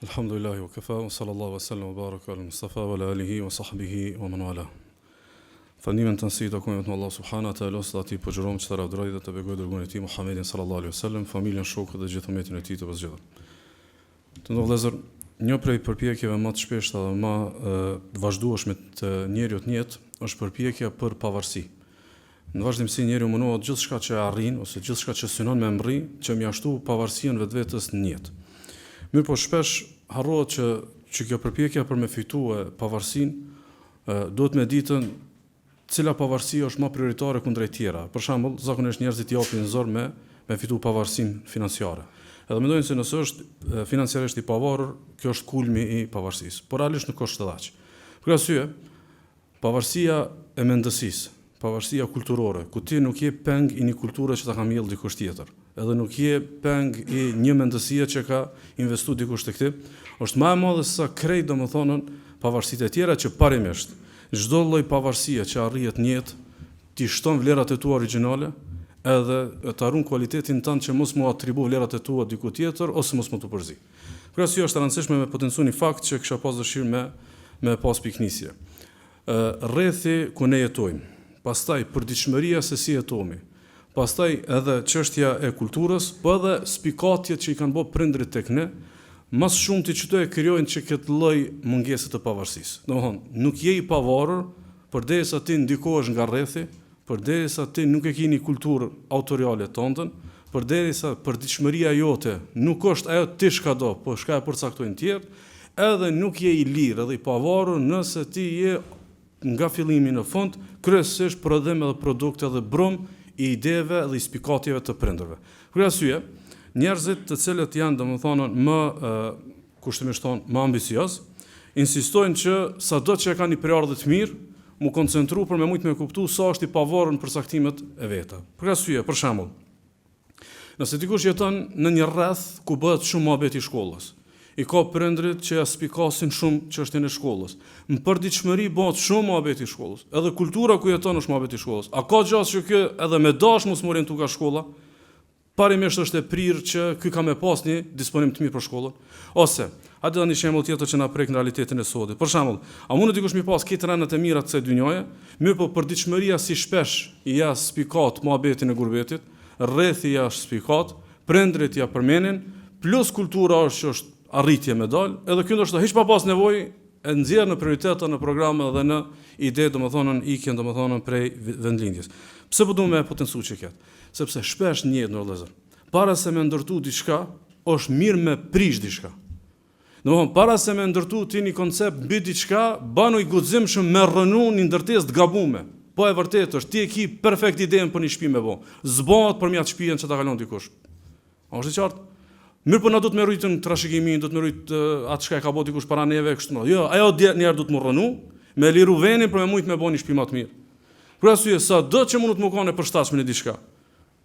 Alhamdulillahi wa kafa, wa sallallahu wa sallam wa baraka ala Mustafa wa ala alihi wa sahbihi wa man wala. Falëndimin të nësi të kujmet me Allah subhanahu wa ta'ala, së ati po gjërom që të ravdroj dhe të begoj dërgun e ti Muhammedin sallallahu alaihi wa sallam, familjen, shokët dhe gjithë umetin e ti të pëzgjithër. Të ndodh vëllezër, një prej përpjekjeve më të shpeshta dhe më të vazhdueshme të njeriut në jetë është përpjekja për pavarësi. Në vazhdimsi njeriu mundohet gjithçka që arrin ose gjithçka që synon me mri, që mjaftu pavarësinë vetvetes në jetë. Mirë po shpesh harrohet që kjo përpjekja për me fitue pavarësinë duhet me ditën cila pavarësi është më prioritare kundrejt tjera. Për shembull, zakonisht njerëzit japin zor me fitu pavarësinë financiare. Edhe mendojnë se nëse është financiarisht i pavarur, kjo është kulmi i pavarësisë. Por realisht nuk është aq. Për arsye, pavarësia e mendësisë, pavarësia kulturore, ku ti nuk je peng i një kulture që ta ka mbjellë dikush tjetër, edhe nuk je peng i një mendësie që ka investu dikush të këti, është më e madhe sa krejt domethënë pavarësitë e tjera që parimisht çdo lloj pavarësie që arrihet në jetë ti shton vlerat e tua origjinale, edhe të harron cilëtetin tënd që mos mu atribu vlerat e tua diku tjetër ose mos mu të përzi. Për arsye është e rëndësishme me potencu një fakt që kisha pas dëshirë me pas piknisje. Rrethi ku ne jetojmë, pastaj përditshmëria se si jetomi, pastaj edhe çështja e kulturës, po edhe spikatjet që i kanë bërë prindrit tek ne, mas shumë të çdo e krijojnë që këtë lloj mungese të pavarësisë. Domthonë, nuk je i pavarur përderisa ti ndikohesh nga rrethi, përderisa ti nuk e ke një kulturë autoriale tëndën, përderisa përditshmëria jote nuk është ajo ti çka do, po çka e përcaktojnë tjerë, edhe nuk je i lirë edhe i pavarur nëse ti je nga fillimi në fund kryesisht prodhim edhe produkt edhe brum i ideve dhe i spikatjeve të prindërve. Për arsye, njerëzit të cilët janë domethënë më kushtimisht më ambicioz, insistojnë që sado që e kanë një periudhë të mirë, mu koncentru për me me kuptu sa është i pavarur në përcaktimet e veta. Për arsye, për shembull, nëse dikush jeton në një rreth ku bëhet shumë mohabet i shkollës, i ka prindrit që ja spikasin shumë çështjen e shkollës. Në përditshmëri bëhet shumë mohabet i shkollës. Edhe kultura ku jeton është mohabet i shkollës. A ka gjasë që kjo edhe me dash mos morin tu ka shkolla? Parimisht është e prirë që ky ka me pas një disponim të mirë për shkollën. Ose, a do një shembull tjetër që na prek në realitetin e sodit. Për shembull, a mund të dikush mi pas këtë rënat e mira të kësaj dynjaje, mirë po përditshmëria si shpesh i ja spikat mohabetin e gurbetit, rrethi ja spikat, prindrit ja përmenin, plus kultura është arritje me dal, edhe kjo ndoshta hiç pa pas nevojë e nxjerr në prioritete në programe dhe në ide domethënë ikjen domethënë prej vendlindjes. Pse po duam me potencu çket? Sepse shpesh në jetë ndërlëzër, para se me ndërtu diçka, është mirë me prish diçka. Domethënë para se me ndërtu ti një koncept mbi diçka, banu i guximshëm me rënu një ndërtesë të gabuar. Po e vërtetë është ti e ke perfekt idenë për një shtëpi me bë. Zbohet për mjaft shtëpinë që ta kalon dikush. A është e qartë? Mirë po na do të më rritën trashëgimin, do të më rrit atë çka e ka bëu dikush para neve kështu më. Jo, ajo njerë do të më rënu, me liru venin për me mujt me bëni një shtëpi më të mirë. Për arsye sa do që mund të më kanë përshtatshme në diçka.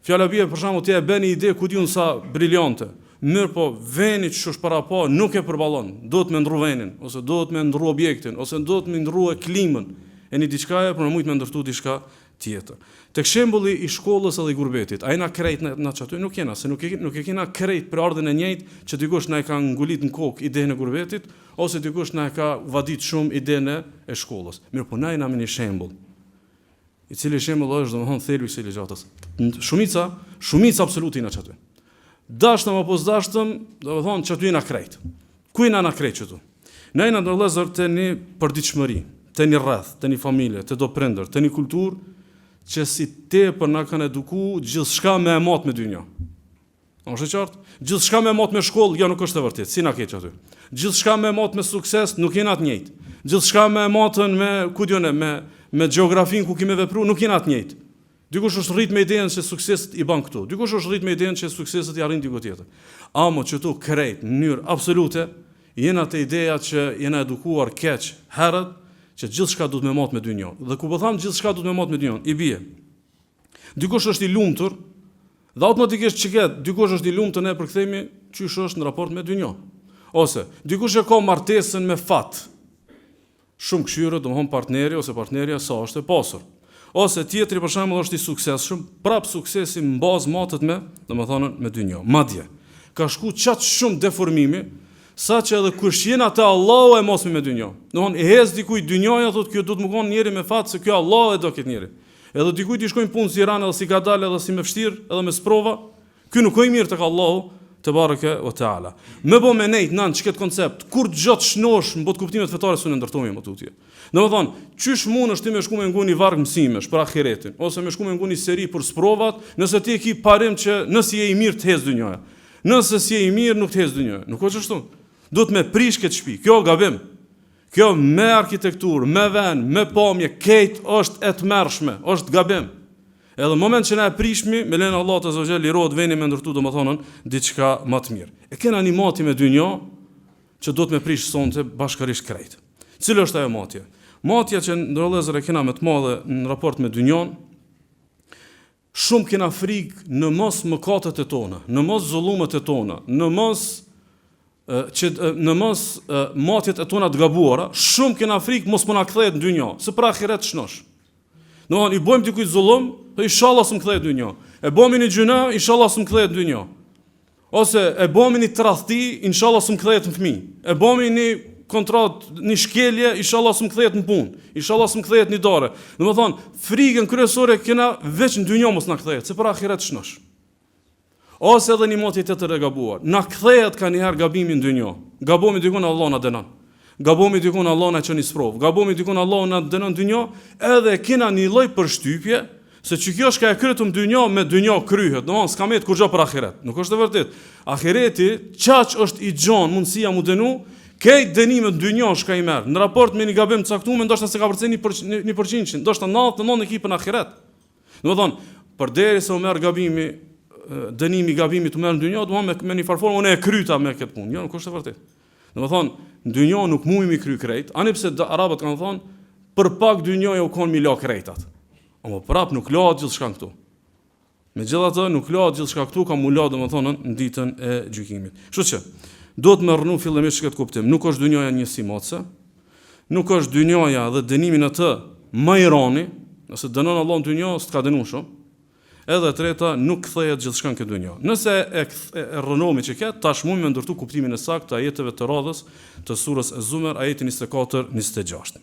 Fjala bie për shembull ti e bën një ide ku diun sa briljante. Mirë po veni që është para pa nuk e përballon. Do të më ndru venin, ose do të më ndru objektin, ose do të më ndru klimën e një diçkaje për me mujt me ndërtu diçka tjetër. Tek shembulli i shkollës edhe i gurbetit, ai na krejt na çaty nuk jena, se nuk e kena krejt për ardhen e njëjtë që dikush na e ka ngulit në kokë idenë e gurbetit ose dikush na e ka vadit shumë idenë e shkollës. Mirë, po na jena me një shembull. I cili shembull është domethënë thelbi i kësaj ligjatës. Shumica absolute na çaty. Dashtëm apo s'dashtëm, domethënë çaty na krejt. Ku jena na krejt këtu? Na jena ndërlëzër të një përditshmëri, të një rreth, të një familje, të do prindër, të një kulturë që si te për na kanë eduku gjithçka me mat me dynjë. A është e qartë? Gjithçka me mat me shkollë, jo nuk është e vërtetë, si na keq aty. Gjithçka me mat me sukses nuk jena të njëjtë. Gjithçka me matën me ku diun me gjeografin ku kemi vepruar nuk jena të njëjtë. Dikush është rrit me idenë se suksesit i bën këtu. Dikush është rrit me idenë se suksesit i arrin diku tjetër. Amo që tu krejt në mënyrë absolute jena të ideja që jena edukuar keq herët që gjithçka duhet me mat me dynjë. Dhe ku po tham gjithçka duhet me mat me dynjë, i bie. Dikush është i lumtur, dhe automatikisht çiket, dikush është i lumtur ne përkthehemi çysh është në raport me dynjë. Ose dikush e ka martesën me fat. Shumë këshire, domthon partneri ose partnerja sa është e pasur. Ose tjetri për shembull është i suksesshëm, prap suksesi mbaz matet me, domethënë me dynjë. Madje ka shku qatë shumë deformimi sa që edhe kush jena te Allahu e mosmi me dynjë. Domthon e hez dikujt dynjaja, thotë kjo do të më kon njëri me fat se kjo Allahu e do këtë njëri. Edhe dikujt i shkojnë punë si Iran edhe si ka dalë edhe si me vështirë edhe me sprova, ky nuk ka i mirë tek Allahu te bareke ve taala. Më bë me nejt nan çket koncept, kur gjot shnosh në bot kuptimet fetare s'u ndërtojmë më tutje. Domethën, çysh mundesh ti me shku me nguni varg mësimesh për ahiretin, ose me shku me nguni seri për sprovat, nëse ti e ke parim që nëse je i mirë të hez dynjaja. Nëse si je i mirë nuk të hez dynjaja. Nuk ka çështu. Duhet me prish këtë shtëpi. Kjo gabim. Kjo me arkitekturë, me vend, me pamje, këtë është e tmerrshme, është gabim. Edhe në moment që na e prishmi, me lenë Allah të zogje, lirohet veni me ndërtu, domethënë diçka më të mirë. E kena një mati me dynjë që do të me prish sonte bashkërisht krejt. Cila është ajo matje? Matja që ndërlëzër e kena me të madhe në raport me dynjon, shumë kena frikë në mos mëkatet e tona, në mos zullumet e tona, në mos matjet e tona të gabuara, shumë kena frikë mos më na kthehet në dynjë, se për ahiret shnosh. Domethënë i bëjmë dikujt zullum, po inshallah s'm kthehet në dynjë. E bëmi një gjuna, inshallah s'm kthehet në dynjë. Ose e bëmi një tradhti, inshallah s'm kthehet në fëmijë. E bëmi një kontrat, një shkelje, inshallah s'm kthehet në punë, inshallah s'm kthehet në dorë. Domethënë, frikën kryesore kena veç në dynjë mos na kthehet, se për ahiret shnosh. Ose edhe një motje tjetër e gabuar. Na kthehet kanjëherë gabimi në dynjë. Gabomi dikun Allah na dënon. Gabomi dikun Allah na çon i sprov. Gabomi dikun Allah na dënon në dynjë, edhe kena një lloj përshtypje se që kjo shka e kryetëm dynjë me dynjë kryhet. Domthon s'ka më të kurrë për ahiret. Nuk është e vërtet. Ahireti çaq është i gjon mundësia mu dënu, këj dënimet dynjë shka i merr. Në raport me një gabim të caktuar, ndoshta se ka përcen 1%, ndoshta 99 ekipën ahiret. Domthon, përderisa u merr gabimi, dënimi i gabimit u merr në dynjë, domthon me një farformë unë e kryta me këtë punë. Jo, nuk është e vërtet. Domthon, në dynjë nuk mujmë kry krejt, ani pse arabët kanë thonë, për pak dynjë u kon mi la krejtat. Ama prap nuk lahet gjithçka këtu. Megjithatë nuk lahet gjithçka këtu, ka mula domethënë në ditën e gjykimit. Kështu që duhet më rënu fillimisht këtë kuptim. Nuk është dynjaja njësi motse, nuk është dynjaja dhe dënimin atë më i rani, nëse dënon Allah në dynjë, s'ka dënuar shumë. Edhe treta, nuk kthehet gjithçka në këtë dynjë. Nëse e rënomi që këtë, tash mund me ndërtu kuptimin e saktë të ajeteve të radhës të surës Az-Zumar, ajeti 24-26.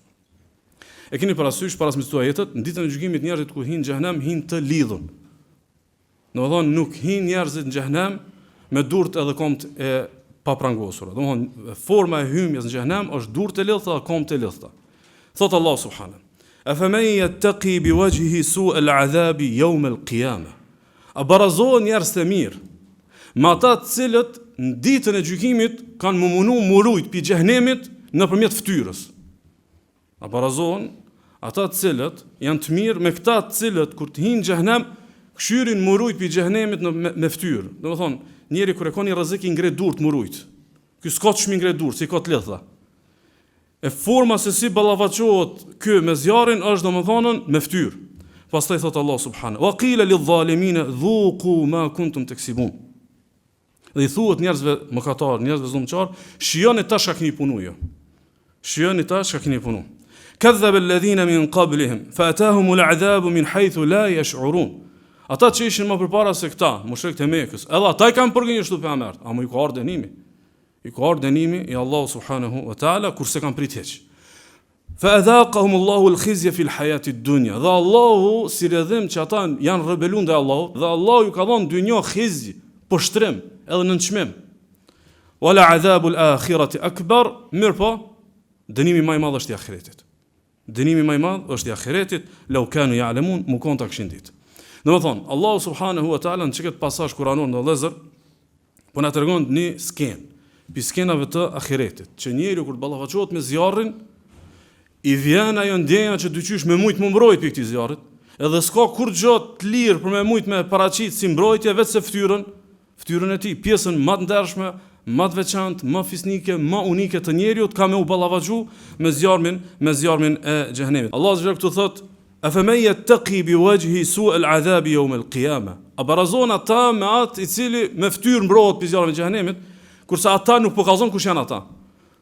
E keni parasysh para se të ajetet, në ditën e gjykimit njerëzit ku hinë në xhenem hinë të lidhur. Domethënë nuk hinë njerëzit në xhenem me durt edhe komt e paprangosura. Domethënë forma e hymjes në xhenem është durt e lidhta dhe komt e lidhta. Thot Allah subhanahu: "Afaman yattaqi biwajhihi su'a al-'adhabi yawm al-qiyamah." A barazohen njerëz të mirë me ata të cilët në ditën e gjykimit kanë murujt pi xhenemit nëpërmjet fytyrës. A barazohen ata të cilët janë të mirë me këta të cilët kur të hinë në xhenem kshyrin murujt pi xhenemit me fytyrë. Domethënë, njeri kur e ka një rrezik i ngre durt murujt. Ky s'ka të shmi ngre durt, si ka të lidhta. E forma se si ballafaqohet ky me zjarrin është domethënë me fytyrë. Pastaj thot Allah subhanahu: "Wa qila lidh-dhalimin dhuqu ma kuntum taksibun." Dhe i thuhet njerëzve mëkatar, njerëzve zullumçar, shijoni tash ka keni punuar. Shijoni tash ka keni punuar. Kadhaba alladhina min qablihim fa-atahum al-'adhabu min haythu la yash'urun. Ata që ishin më përpara se këta, mushrikët e Mekës, edhe ata i kanë përgjigjur pejgambert, ama i ka ardhur dënimi. I ka ardhur dënimi i Allah subhanahu wa taala kurse kanë prit hiç. Fa-adhaqahum Allahu al-khizya fi al-hayati ad-dunya. Dhe Allahu si rrjedhim që ata janë rebelun ndaj Allahut, dhe Allahu ju ka dhënë dynjë khizy, poshtrim, edhe nënçmim. Wala 'adhabu al-akhirati akbar, mirpo dënimi më i madh është i ahiretit. Dënimi më i madh është i ahiretit, law kanu ya'lamun, mu konta kishin ditë. Domethënë, Allahu subhanahu wa taala në çkëtë pasazh kuranor në Dhezër po na tregon një skenë, pi skenave të ahiretit, që njeriu kur ballafaqohet me zjarrin, i vjen ajo ndjenja që dyqysh me mujt më mbrojt për këtij zjarrit, edhe s'ka kur gjë të lirë për me mujt me paraqit si mbrojtje vetë se fytyrën e tij, pjesën më të ndershme, më të veçantë, më fisnike, më unike të njeriut ka me u ballafaqu me zjarmin e xhenemit. Allah subhanahu këtu thot: "Afaman yattaqi biwajhi su'a al-'adhabi yawm al-qiyamah." A barazon ata me atë i cili me fytyrë mbrohet për zjarrin e xhenemit, kurse ata nuk po kallzon kush janë ata.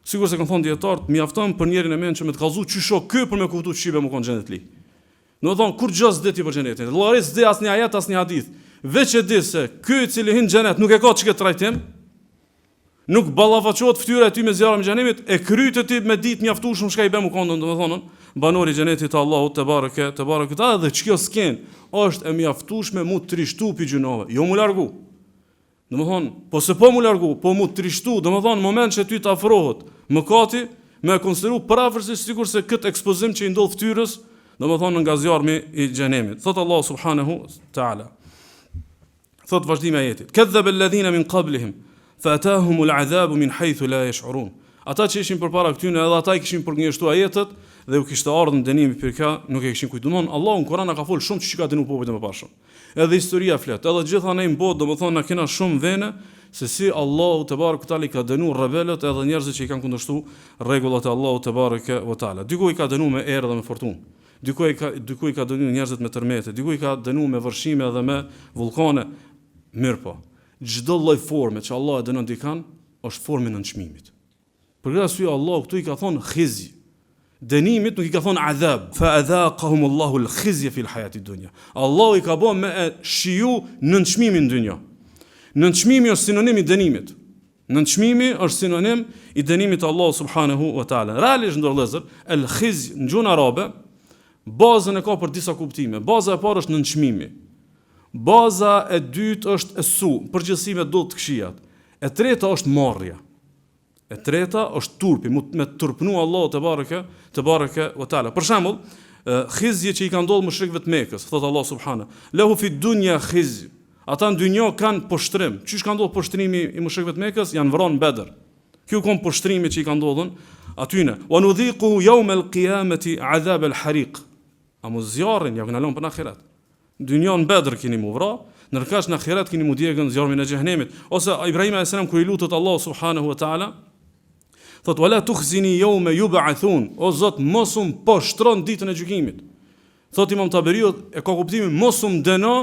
Sigur se kanë thonë dietarët, mjafton për njerin e mend që me të kallzu çysho ky për me kuptuar çive më kon xhenet li. Do të thonë kur gjë s'det ti për xhenetin. Vëllai s'de asnjë ajet, asnjë hadith. Veç e di se ky i cili hyn në xhenet nuk e ka çka trajtim. nuk ballafaqohet fytyra e tij me zjarrin e xhenemit, e kryet ti me ditë mjaftueshëm çka i bën mukon, domethënë, banori i xhenetit të Allahut te bareke dhe ç'kjo sken është e mjaftueshme mu trishtu pi gjunove, jo mu largu. Domethënë, po se po mu largu, po mu trishtu, domethënë moment që ty të afrohet mëkati, me konsideru parafërsisht sikur se këtë ekspozim që i ndodh fytyrës, domethënë nga zjarmi i xhenemit. Thot Allah subhanahu ta'ala. Thot vazhdimi i ajetit. Kadhaba alladhina min qablihim فأتاهم العذاب من حيث لا يشعرون. Ata që ishin përpara këtyne, edhe ata i kishin përgënjeshtuar jetët dhe u kishte ardhur dënimi për ka, nuk e kishin kujtuar. Allahu në Kur'an ka fol shumë që ka dënuar popujt e mëparshëm. Edhe historia flet, edhe gjitha ne në botë, domethënë na kena shumë vene se si Allahu te bareke taala ka dënuar rebelët edhe njerëzit që i kanë kundërshtuar rregullat e Allahut te bareke ve taala. Diku i ka dënuar me erë dhe me fortunë. Diku i ka dënuar njerëzit me tërmete, diku i ka dënuar me vërshime dhe me vullkane. Mirë po. Çdo lloj forme që Allah e dënon dikan është formë e nënçmimit. Për këtë arsye Allah këtu i ka thonë khizy. Dënimit nuk i ka thonë adhab. Fa adhaqahum Allahu al-khizya fi al-hayati ad-dunya. Allah i ka bën me shiju nënçmimin në dynjë. Nënçmimi është sinonim i dënimit. Nënçmimi është sinonim i dënimit të Allahut subhanahu wa taala. Realisht ndërlëzër, al-khizy në gjuhën arabe bazën e ka për disa kuptime. Baza e parë është nënçmimi. Baza e dytë është esu, përgjithësi me do të këqijat. E treta është marrja. E treta është turpi, me turpnu Allah te bareke ve taala. Për shembull, khizje që i ka ndodhur mushrikëve të Mekës, thot Allah subhanahu, lahu fi dunya khizy. Ata në dynjë kanë poshtrim. Çish ka ndodhur poshtrimi i mushrikëve të Mekës? Janë vrarë në Bedër. Kjo kon poshtrimi që i ka ndodhur atyne. Wa nudhiqu yawm al-qiyamati adhab al-hariq. Amu zjarrin ja kanë lënë për ahiret. Dynjon Bedër keni mu vra, nërkash në ahiret keni mu djegën zjarmin e xhenemit. Ose Ibrahim a.s. kur i lutet Allah subhanahu wa taala, thot wala tukhzini yawma yub'athun, o Zot mos poshtron ditën e gjykimit. Thot Imam Taberiu e ka kuptimin mos dëno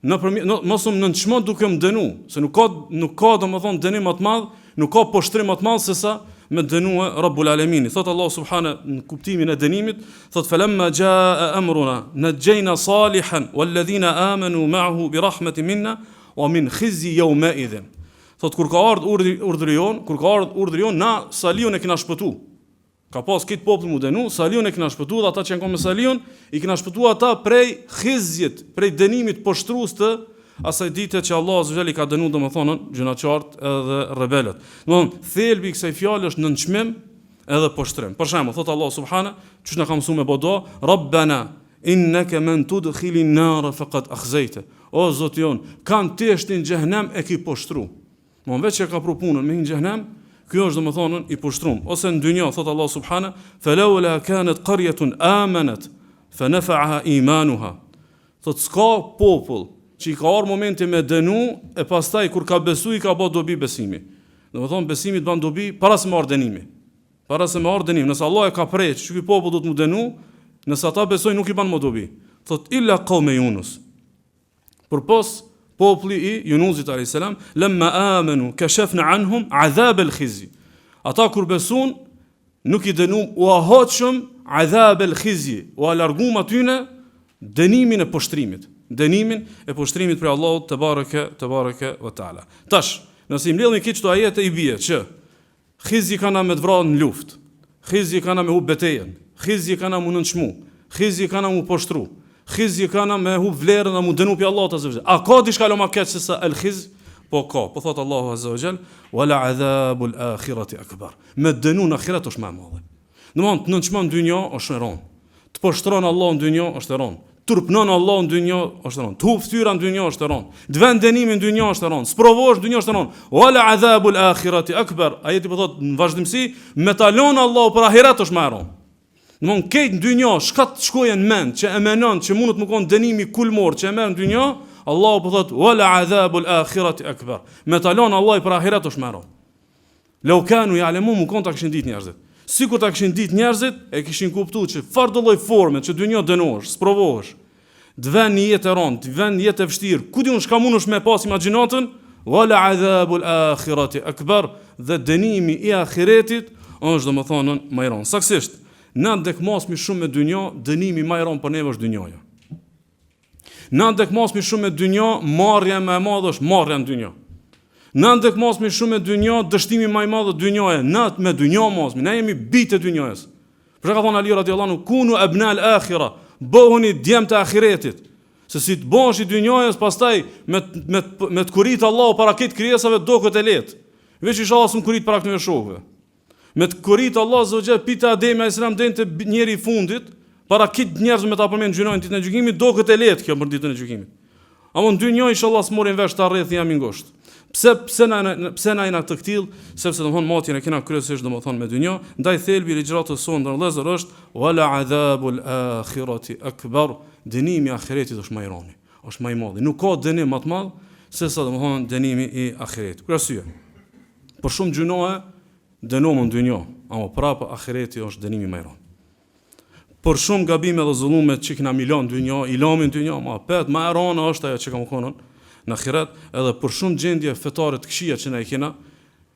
mos nënçmon duke më dënu, se nuk ka domethënë dënim më të madh, nuk ka poshtrim më të madh se sa me dënua Rabbul Alamin. Thot Allah subhanahu në kuptimin e dënimit, thot falamma jaa amruna najjayna salihan walladhina amanu ma'ahu bi rahmatin minna wa min khizyi yawma idhin. Thot kur ka ardhur urdhri jon, na Saliun e kena shpëtu. Ka pas këtë popull mu dënu, Saliun e kena shpëtu dhe ata që janë konë me Saliun i kena shpëtu ata prej khizjit, prej dënimit poshtrues të asaj dite që Allah azza ka dënuar domethënë gjunaqart edhe rebelët. Domthon thelbi i kësaj fjale është nënçmim edhe poshtrim. Për shembull, thot Allah subhanahu, çush na ka mësuar me bodo, Rabbana innaka man tudkhilin nar faqad akhzayta. O Zoti jon, kanë teshtin xhehenem e ki poshtru. Mon veç që ka pru punën me në xhehenem, kjo është domethënë i poshtrum. Ose në dynjë thot Allah subhanahu, falawla kanat qaryatun amanat fanafa'aha imanuha. Thot s'ka popull që i ka arë momenti me dënu, e pastaj kur ka besu i ka bë dobi besimi. Domethënë besimi të ban dobi para se më ardh dënimi. Para se më ardh dënimi, nëse Allah e ka prejë që ky popull do të më dënu, nëse ata besojnë nuk i ban më dobi. Thot illa qawme Yunus. Përpos populli i Yunusit alayhis salam, lamma amanu kashafna anhum adhab al-khizy. Ata kur besun nuk i dënum u ahoqëm adhab al-khizy, u alargum atyne dënimin e poshtrimit. Dënimin e poshtrimit për Allahut te bareke ve taala. Tash, nëse i mbledhni këto ajete i bie që khizy kanë me të vrarë në luftë, khizy kanë me hub betejën, khizy kanë me nënçmu, khizy kanë me poshtru, khizy kanë me hub vlerën dhe mu dënu pi Allahut azza wa jall. A ka diçka më keq se sa el khizy? Po ka. Po thot Allahu azza wa jall, wala adhabul akhirati akbar. Me dënu në ahiret është më e madhe. Domthon të nënçmon dynjë është e rënd. Të poshtron Allahu në dynjë është e rënd. Turpnon Allah në dynjë është rënd. Tu ftyra në dynjë është rënd. Të vën dënimin në dynjë është rënd. Sprovosh në dynjë është rënd. Wala adhabul akhirati akbar. Ajeti po thot në vazhdimsi, me talon Allah për ahiret është më e rënd. Domthon këtë në dynjë shkat shkojën mend që e menon që mund të më kon dënimi kulmor që e merr në dynjë, Allah po thot wala adhabul akhirati akbar. Me talon Allah për ahiret është më e rënd. Law kanu ya'lamun mund ta kishin ditë njerëzit. Sikur ta kishin ditë njerëzit, e kishin kuptuar që çfarë do lloj forme që dynjë dënohesh, sprovohesh. Të vën një jetë e rëndë, të vën një jetë e vështirë. Ku diun çka mundesh me pas imagjinatën? Wala adhabul akhirati akbar, dhe dënimi i ahiretit është domethënë më i rëndë. Saktësisht, na ndekmosmi shumë me dynjë, dënimi më i rëndë për neve është dynjaja. Na ndekmosmi shumë me dynjë, marrja më e madhe është marrja në dynjë. Na ndek mosmi shumë me dynjë, dështimi më i madh të dynjës, na me dynjë mosmi, na jemi bitë të dynjës. Për ka thonë Ali radiallahu anhu, kunu abna al-akhira, bëhuni djemë të ahiretit. Se si të bëhesh i dynjës, pastaj me të kurit Allahu para këtë krijesave do këtë e lehtë. Veç inshallah s'm kurit para këtyre shokëve. Me të kurit Allah zotje pita Ademi alayhis salam dente njeri i fundit, para këtë njerëz me ta përmend gjynojnë ditën e gjykimit, do këtë e lehtë kjo për ditën e gjykimit. Ama në dynjë inshallah s'morin vesh ta rreth jam i ngushtë. Pse na jena të ktill, sepse domthon matjen e kena kryesisht domthon me dynjë, ndaj thelbi i ligjratës sonë ndër vëllezër është wala adhabul akhirati akbar, dënimi i ahiretit është më i rëndë, është më i madh. Nuk ka dënim më të madh se sa domthon dënimi i ahiretit. Kur arsye. Për shumë gjunohe dënohen në dynjë, ama prapë ahireti është dënimi më i rëndë. Për shumë gabime dhe zullume që kena milion dynjë, i lamin dynjë, ma pet më e rëndë është ajo që ka më konon në ahiret, edhe për shumë gjendje fetare të këqija që na i kena,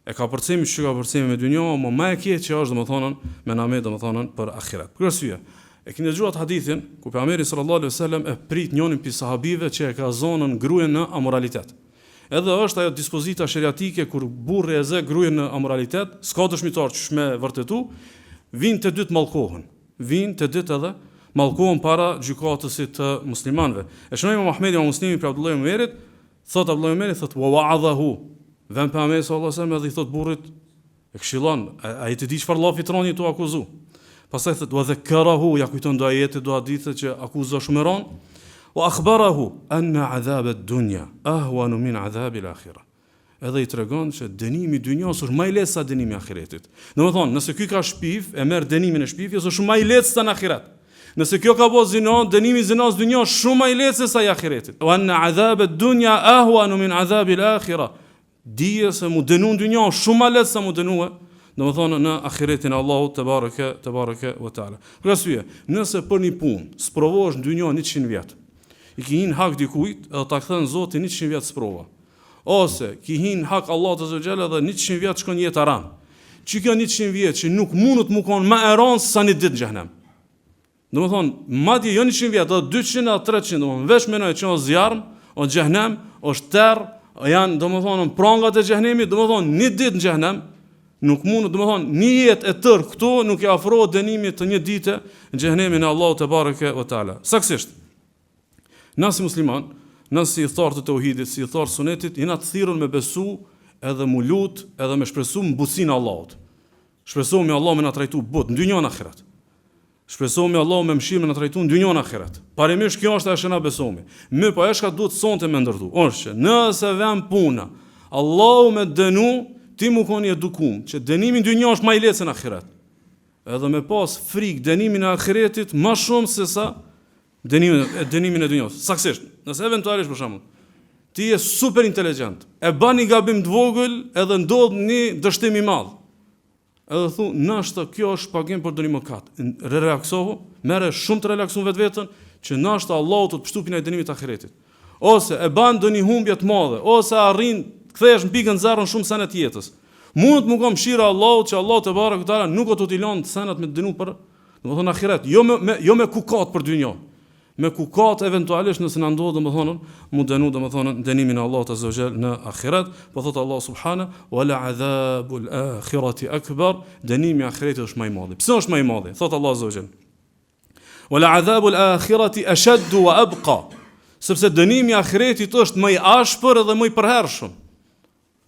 e ka përcemi që ka përcemi me dynjë, ama më e keq që është domethënë me namet domethënë për ahiret. Për arsye, e keni dëgjuar hadithin ku pejgamberi sallallahu alaihi wasallam e prit njërin prej sahabive që e ka zonën gruën në amoralitet. Edhe është ajo dispozita sheriatike kur burri e zë gruën në amoralitet, s'ka dëshmitar që shme vërtetu, vinë të dytë mallkohen. Vinë të dytë edhe mallkohen para gjykatësit të muslimanëve. E shënojmë Muhamedi wa Muslimi për Abdullah ibn Umerit, thot Abdullah ibn Umeri thot wa wa'adhahu. Vën pejgamberi sallallahu alaihi wasallam edhe i thot burrit, e këshillon, ai të di çfarë lloj fitroni tu akuzu. Pastaj thot wa dhakkarahu, ja kujton do ajete do hadithe që akuzo shumë rënd. Wa akhbarahu anna adhab ad-dunya ahwanu min adhab al-akhirah. Edhe i tregon se dënimi i dynjës është më i lehtë se dënimi i ahiretit. Domethënë, nëse ky ka shpif, e merr dënimin e shpifjes, është shumë më i lehtë se në ahiret. Nëse kjo ka bëu zinë, dënimi i zinës dynjë është shumë më i lehtë se sa i ahiretit. Wa anna adhab ad-dunya ahwanu min adhab al-akhirah. Dije se mu dënuan dynjë shumë më lehtë se mu dënua, domethënë në ahiretin e Allahut te bareke ve taala. Për arsye, nëse për një punë sprovosh në dynjë 100 vjet, i ki hin hak dikujt, edhe ta kthen Zoti 100 vjet sprova. Ose ki hin hak Allahut azza xhala dhe 100 vjet shkon jetë haram. Që kjo 100 vjet që nuk mundet më kon më e rëndë sa një ditë në xhenem. Domethënë, madje jo 100 vjet, edhe 200 apo 300, domethënë veç menoj që është zjarm, o xhenem, është terr, janë domethënë prangat e xhenemit, domethënë një ditë në xhenem nuk mundet, domethënë një jetë e tërë këtu nuk i afrohet dënimit të një dite në xhenemin e Allahut te bareke ve taala. Saktësisht. Nësi musliman, nësi i thartë të tauhidit, si i thartë sunetit, jena të thirrur me besu edhe mu lut, edhe me shpresu më butësinë Allahut. Shpresohu me Allah me na trajtu but, në dynjën ahiret. Shpresohu me Allah me mëshirë me na trajtu në dynjën ahiret. Parimisht kjo është ajo që na besojmë. Me po ajo që duhet sonte me ndërtu. Është që nëse vën puna, Allahu me dënu, ti mu koni edukum, që dënimi në dynjë është më i lehtë se në ahiret. Edhe me pas frikë dënimin e ahiretit më shumë se sa dënimin e dynjës. Saktësisht, nëse eventualisht për shembull, ti je super inteligjent, e bën një gabim të vogël edhe ndodh një dështim i madh. Edhe thu, nashta kjo është pagim për dënim mëkat. Relaksohu, merre shumë të relaksuar vetveten që nashta Allahu të pështupin e dënimit të ahiretit. Ose e bën ndonjë humbje të madhe, ose arrin kthehesh në pikën zero shumë sene të jetës. Mund të më kom mëshira Allahut që Allahu te barekuhu teala nuk do t'i lënë senat me dënu për, domethënë ahiret, jo me kukat për dynjë. Me kukat eventualisht nëse na ndodh domethënë mu dënu domethënë dënimin e Allahut azza wajal në ahiret, po thot Allah subhanahu wala adhabul akhirati akbar, dënimi i ahiretit është më i madh. Pse është më i madh? Thot Allah azza wajal wala adhabul akhirati ashad wa abqa, sepse dënimi i ahiretit është më i ashpër dhe më i përhershëm.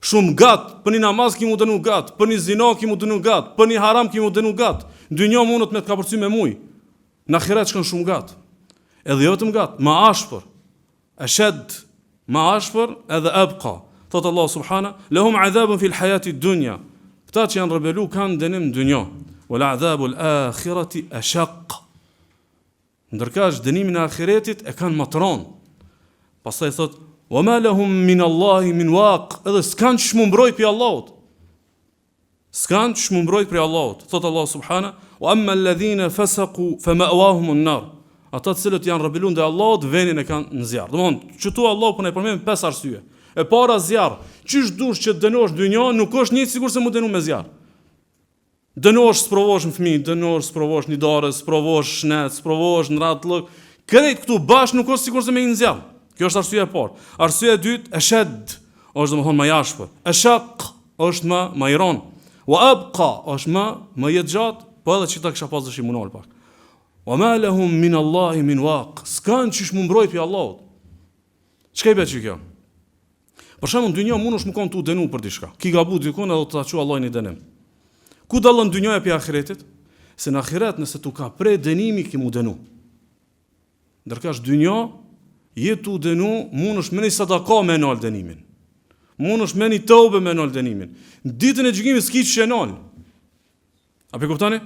Shumë gat, për një namaz ki mu dënu gat, për një zina ki mu dënu gat, për një haram ki mu dënu gat. Në dynjë mundet me të kapërcy me muj. Në ahiret shkon shumë gat. Edhe jo vetëm gat, më ashpër. Ashad, më ashpër edhe abqa. Thot Allah subhanahu, lahum adhabun fil hayati dunya. Këta që janë rebelu kanë dënim në dynjë. Wal adhabul akhirati ashaq. Ndërkaq dënimin e ahiretit e kanë më të rëndë. Pastaj thot وما لهم من الله من واق, edhe s'kan që shmumbrojt për Allahut. S'kan që shmumbrojt për Allahut. Thot Allah subhana, wa amma alladhina fasaqu fama'wahum an-nar. Ata të cilët janë rebelun dhe Allahut, venin e kanë në zjarr. Domthonë, çtu Allah po na përmend 5 arsye. E para zjarr. Çish dush që dënosh dynjë, nuk është një sikur se mu dënu me zjarr. Dënosh, sprovosh në fëmijë, dënosh, sprovosh një darë, sprovosh shnet, sprovosh në radhllëk. Krejt këtu bash nuk është sikur se me një zjarr. Kjo është arsyeja e parë. Arsyeja e dytë, ashad, është domethënë më jashpër. Ashaq është më i ron. Wa abqa është më jetë gjatë, po edhe çita kisha pas dëshim munol pak. Wa ma lahum min Allah min waq. S'kan çish më mbrojt pi Allahut. Çka i bëj kjo? Për shembull, dynja mundesh më kon tu dënu për diçka. Ki gabu dikon edhe ta çu Allahin i dënim. Ku dallon dynjaja pi ahiretit? Se në ahiret nëse tu ka prej dënimi ki mu dënu. Ndërkash dynja jetu dënu mundesh me një sadaka me nal dënimin. Mundesh me një tobe me nal dënimin. Në ditën e gjykimit s'ki që nal. A pe kuptoni?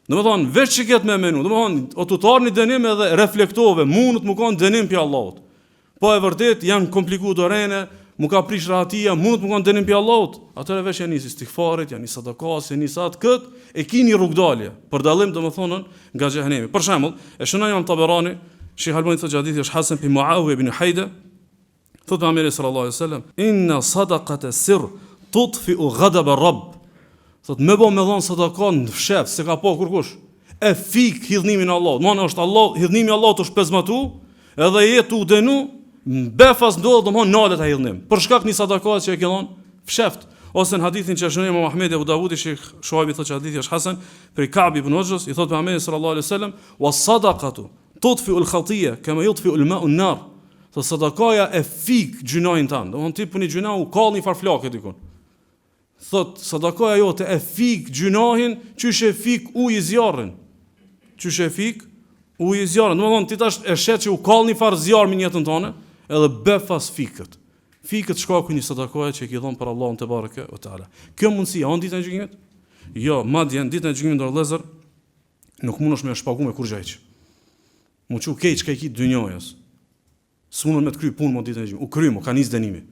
Domethënë veç që ketë me menu, domethënë o tu tarni dënim edhe reflektove, mundet më kanë dënim pi Allahut. Po e vërtet janë komplikuar dorëne, mu ka prish rahatia, mundet më kanë dënim pi Allahut. Atëre veç janë nis istighfarit, janë nis sadakas, janë nis atë kët, e kini rrugdalje, për dallim domethënë nga xhehenemi. Për shembull, e shënon Imam Taberani, Sheikh Albani thotë hadithi është hasan pi Muawiya ibn Hayda, thotë Muhamedi sallallahu alaihi wasallam, inna sadaqata sirr tudfi'u ghadab ar-rabb. Thot me bo me dhon sadaka në fshef, se ka po kurkush. E fik hidhnimin e Allahut. Domthonë është Allah, hidhnimi i Allahut është pezmatu, edhe jetu dënu, befas ndodh domthonë nalet ai hidhnim. Për shkak një sadaka që e ke dhon fsheft. Ose në hadithin që shënon Imam Ahmedi Abu Davudi, Sheikh Shuaibi thotë hadithi është hasan, për Ka'b ibn Ujras, i thotë Muhamedi sallallahu alaihi wasallam, was-sadaqatu tudfi'u al-khatiya kama yudfi'u al-ma'u an-nar. Thot sadakaja e fik gjunojin tan. Domthonë ti puni gjuna u kallni farflakë dikun. Thot sadakaja jote e fik gjunahin, qysh e fik ujë zjarrin. Qysh e fik ujë zjarrin. Domethënë ti tash e shet që u kallni far zjarr me jetën tonë, edhe befas fikët. Fikët shkaku një sadakaje që e ki dhon për Allahun te bareke o taala. Kjo mundsi on ditën e gjykimit? Jo, madje ditën e gjykimit ndër vëllezër nuk mundesh me shpagu me kur gjaj. Mu çu keq çka i ki dynjojës. S'mundon me të kry punë më ditën e gjykimit. U krymo, ka nis dënimi.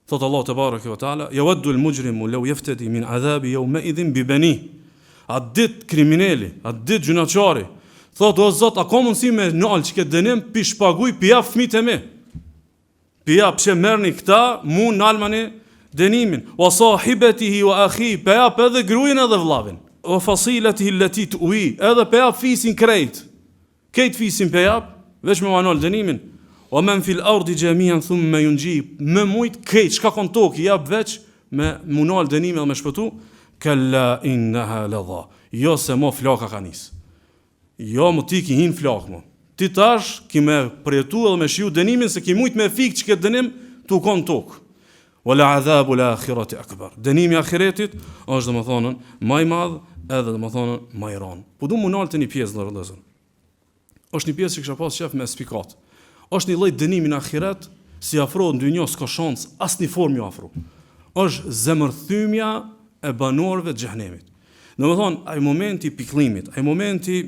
Thotë Allah te bareke ve taala, yawaddu al-mujrimu law yaftadi min adhabi yawma idhin bi bani. A dit kriminali, a dit gjunaçari. Thotë o Zot, a ka mundsi me nal që ke dënim pi shpaguj pi jap fëmijët e mi. Pi jap pse merrni këta, mu nalmani dënimin. Wa sahibatihi wa akhi, pi jap edhe gruajin edhe vllavin. Wa fasilatihi allati tuwi, edhe pi jap fisin krejt. Këtë fisin pi jap, veç me manol dënimin. O men fil ardi jamian thumma yunji, me mujt keq çka kon toki jap veç me munal dënime dhe me shpëtu, kalla innaha ladha. Jo se mo flaka ka nis. Jo mo ti ki hin flak mo. Ti tash ki me përjetu edhe me shiu dënimin se ki mujt me fik që këtë dënim tu kon tok. Wala adhabu al-akhirati akbar. Dënimi i ahiretit është domethënë më i madh edhe domethënë më i rënd. Po du munal të një pjesë në rëndëzën. Është një pjesë që kisha pas shef me spikat. Është një lloj dënimi në ahiret, si afrohet në dynjë s'ka shans asnjë formë ju afro. Është zemërthymja e banorëve të xhehenemit. Domethënë, ai momenti i pikëllimit, ai momenti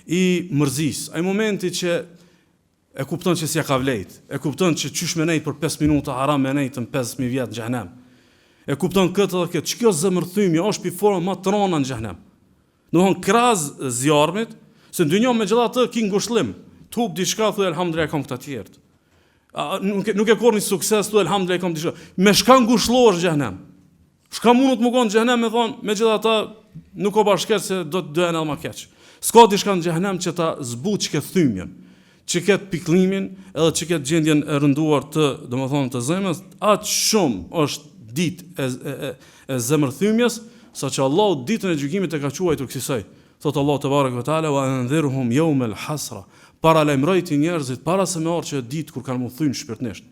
i mërzisë, ai momenti që e kupton që s'ja ka vlejt, e kupton që çysh më nejt për 5 minuta haram më nejtën 5000 vjet në xhehenem. E kupton këtë dhe këtë, ç'kjo zemërthymje është pi forma më të rënda në xhehenem. Domethënë kraz zjarmit, se në dynjë megjithatë ki ngushëllim. Tup diçka thuaj elhamdulillah kam këta të tjerë. Nuk e korni sukses thuaj elhamdulillah kam diçka. Me shka ngushëllohesh xhehenem. Shka mundet më kon xhehenem me thon, megjithatë nuk ka bashkërt se do të dohen edhe më keq. S'ka diçka në xhehenem që ta zbut çka thymjen, që ket pikëllimin, edhe që ket gjendjen e rënduar të, domethënë të zemrës, aq shumë është ditë e zemërthymjes, saqë Allahu ditën e gjykimit e ka quajtur kësaj. Thot Allah te bareke ve taala wa anzirhum yawm al-hasra. Para lajmërojti njerëzit para se me orë që ditë kur kanë më thënë shpirtnisht.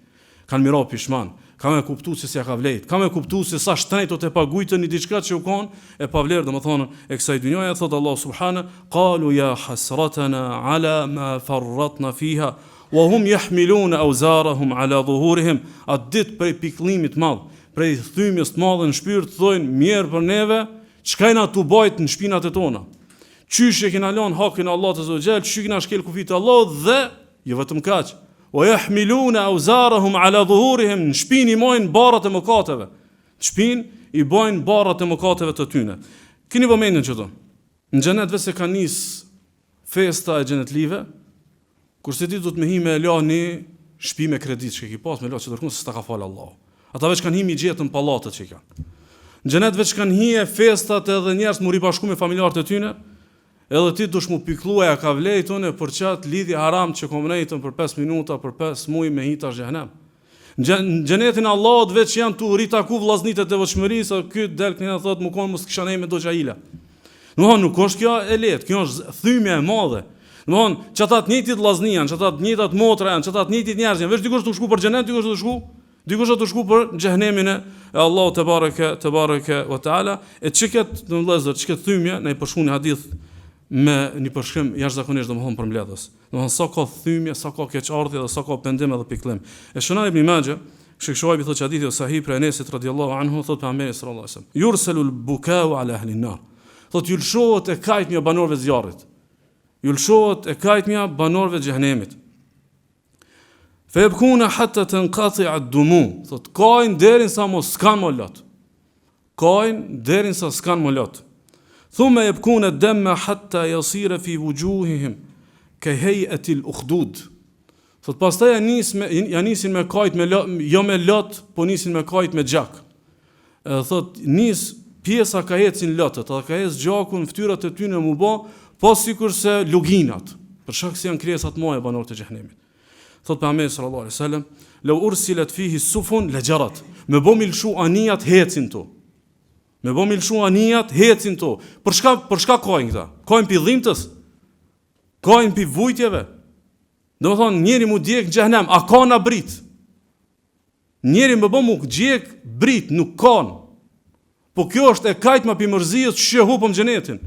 Kanë miro pishman, kanë e kuptuar se s'ja ka vlejt, kanë e kuptuar se sa shtrenjtë të pagujtën një diçka që u kanë e pa vlerë, domethënë e kësaj dynjaje. Thot Allah subhana, qalu ya hasratana ala ma farratna fiha wa hum yahmiluna awzarahum ala dhuhurihim. Atë ditë prej pikëllimit të madh, prej thymjes të madhe në shpirt thonë mirë për neve, çka na tu bajt në shpinat e tona. Qysh e kena lënë hakin e Allahut azza wa jall, çysh kena shkel kufit e Allahut dhe jo vetëm kaq. Wa yahmiluna awzarahum ala dhuhurihim, në shpinë i mojnë barrat e mëkateve. Në shpinë i bojnë barrat e mëkateve të tyre. Keni vëmendjen çdo. Në xhenet vetë ka nis festa e xhenetlive, kurse ti do të më himë e lani shtëpi me kredi që ki pas me lë që dërkon se sta ka fal Allahu. Ata veç kanë himi gjetën pallatet që kanë. Në xhenet veç kanë hije festat edhe njerëz mu ribashku me familjarët e tyre. Edhe ti dush mu pikluaja ka vlejtën e për qatë lidhje haram që kom nejtën për 5 minuta, për 5 muaj me hita xhehenem. Në xhenetin e Allahut veç janë tu ritaku vllaznitë e devotshmërisë, ky del këna thotë më kon mos kisha ne me do xhaila. Domthon nuk është kjo e lehtë, kjo është thymje e madhe. Domthon çata të njëjtit vllazni janë, çata të njëjtat motra janë, çata të njëjtit njerëz janë, veç dikush të shku për xhenet, dikush të shku për xhenemin e Allahut te bareke ve taala. E çiket në vëllezër, çiket thymje në përshkruan hadith me një përshkrim jashtëzakonisht domthon për mbledhës. Domthon sa ka thymje, sa ka keqardhje dhe sa ka pendim edhe pikëllim. E shënon Ibn Majah, Sheikh thotë hadithi sahih për Enesit radhiyallahu anhu, thotë pejgamberi sallallahu alaihi wasallam, yursalul bukau ala ahli an-nar. Thotë yulshohet e kajtmja banorëve të zjarrit. Yulshohet e kajtmja banorëve të xhenemit. Fa yabkuna hatta tanqati'a ad-dumu. Thotë kajnë derisa mos s'kan më lot. Kajnë derisa s'kan më lot. Thumma yabkuna ad-damma hatta yasira fi wujuhihim ka hay'ati al-ukhdud. Thot pastaj ja nisin me kajt jo me lot, po nisin me kajt me gjak. Thot nis pjesa ka ecin lotët, edhe ka ec gjakun fytyrat e tyre mu bë, po sikurse luginat, për shkak se janë krijesat moje banorët e xhenemit. Thot pejgamberi sallallahu alaihi wasallam, "Law ursilat fihi sufun lajarat." Me bë milshu anijat hecin to. Me bë milshu anijat hecin to. Për çka kojnë këta? Kojnë pi dhimbtës? Kojnë pi vujtjeve? Do të thonë njeri mu djeg në xhenem, a ka na brit? Njeri më bë mu djeg brit, nuk kanë. Po kjo është e kajtma pi mërzijës që hupëm xhenetin.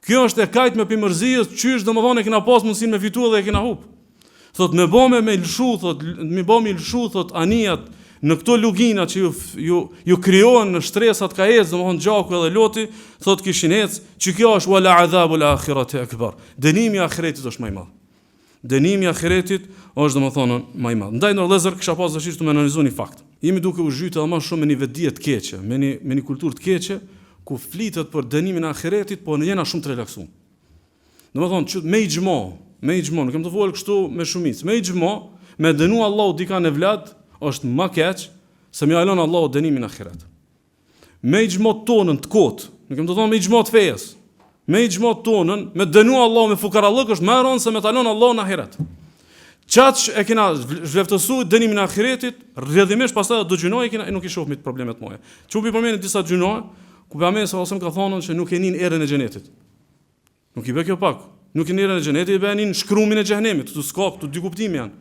Kjo është e kajtma pi mërzijës qysh domethënë e kena pas mundsinë me fitu dhe e kena hup. Thot me bë me lshu, thot anijat në këto lugina që ju krijohen në shtresat ka ecë, domethënë gjaku edhe loti, thot kishin ecë, që kjo është wala adhabul akhirati akbar. Dënimi i ahiretit është më i madh. Dënimi i ahiretit është domethënë më i madh. Ndaj në vëllezër kisha pas dëshirë të më analizoj një fakt. Jemi duke u zhytur edhe më shumë me një vetdije të keqe, me një kulturë të keqe, ku flitet për dënimin e ahiretit, po ne jena shumë të relaksuar. Domethënë me ixhmo, nuk kem të folë kështu me shumicë. Me ixhmo, me dënu Allahu dika në vlad, është më keq se më alon Allahu dënimin e ahiret. Me ixhmo tonën të kot, nuk kem të thonë me ixhmo të fejes. Me ixhmo tonën, me dënu Allahu me fukarallëk është më rëndë se me talon Allahu në ahiret. Çaç e kena zhvleftësuar dënimin e ahiretit, rrjedhimisht pastaj do gjynoj kena nuk i shoh me problemet moje. Çupi përmend disa gjynoj, ku pejgamberi sallallahu alajhi wasallam ka thonë se nuk e nin erën e xhenetit. Nuk i bë kjo pak. Nuk e nin erën e xhenetit, i bënin shkrumin e xhenemit, tu skop, tu dy kuptime janë.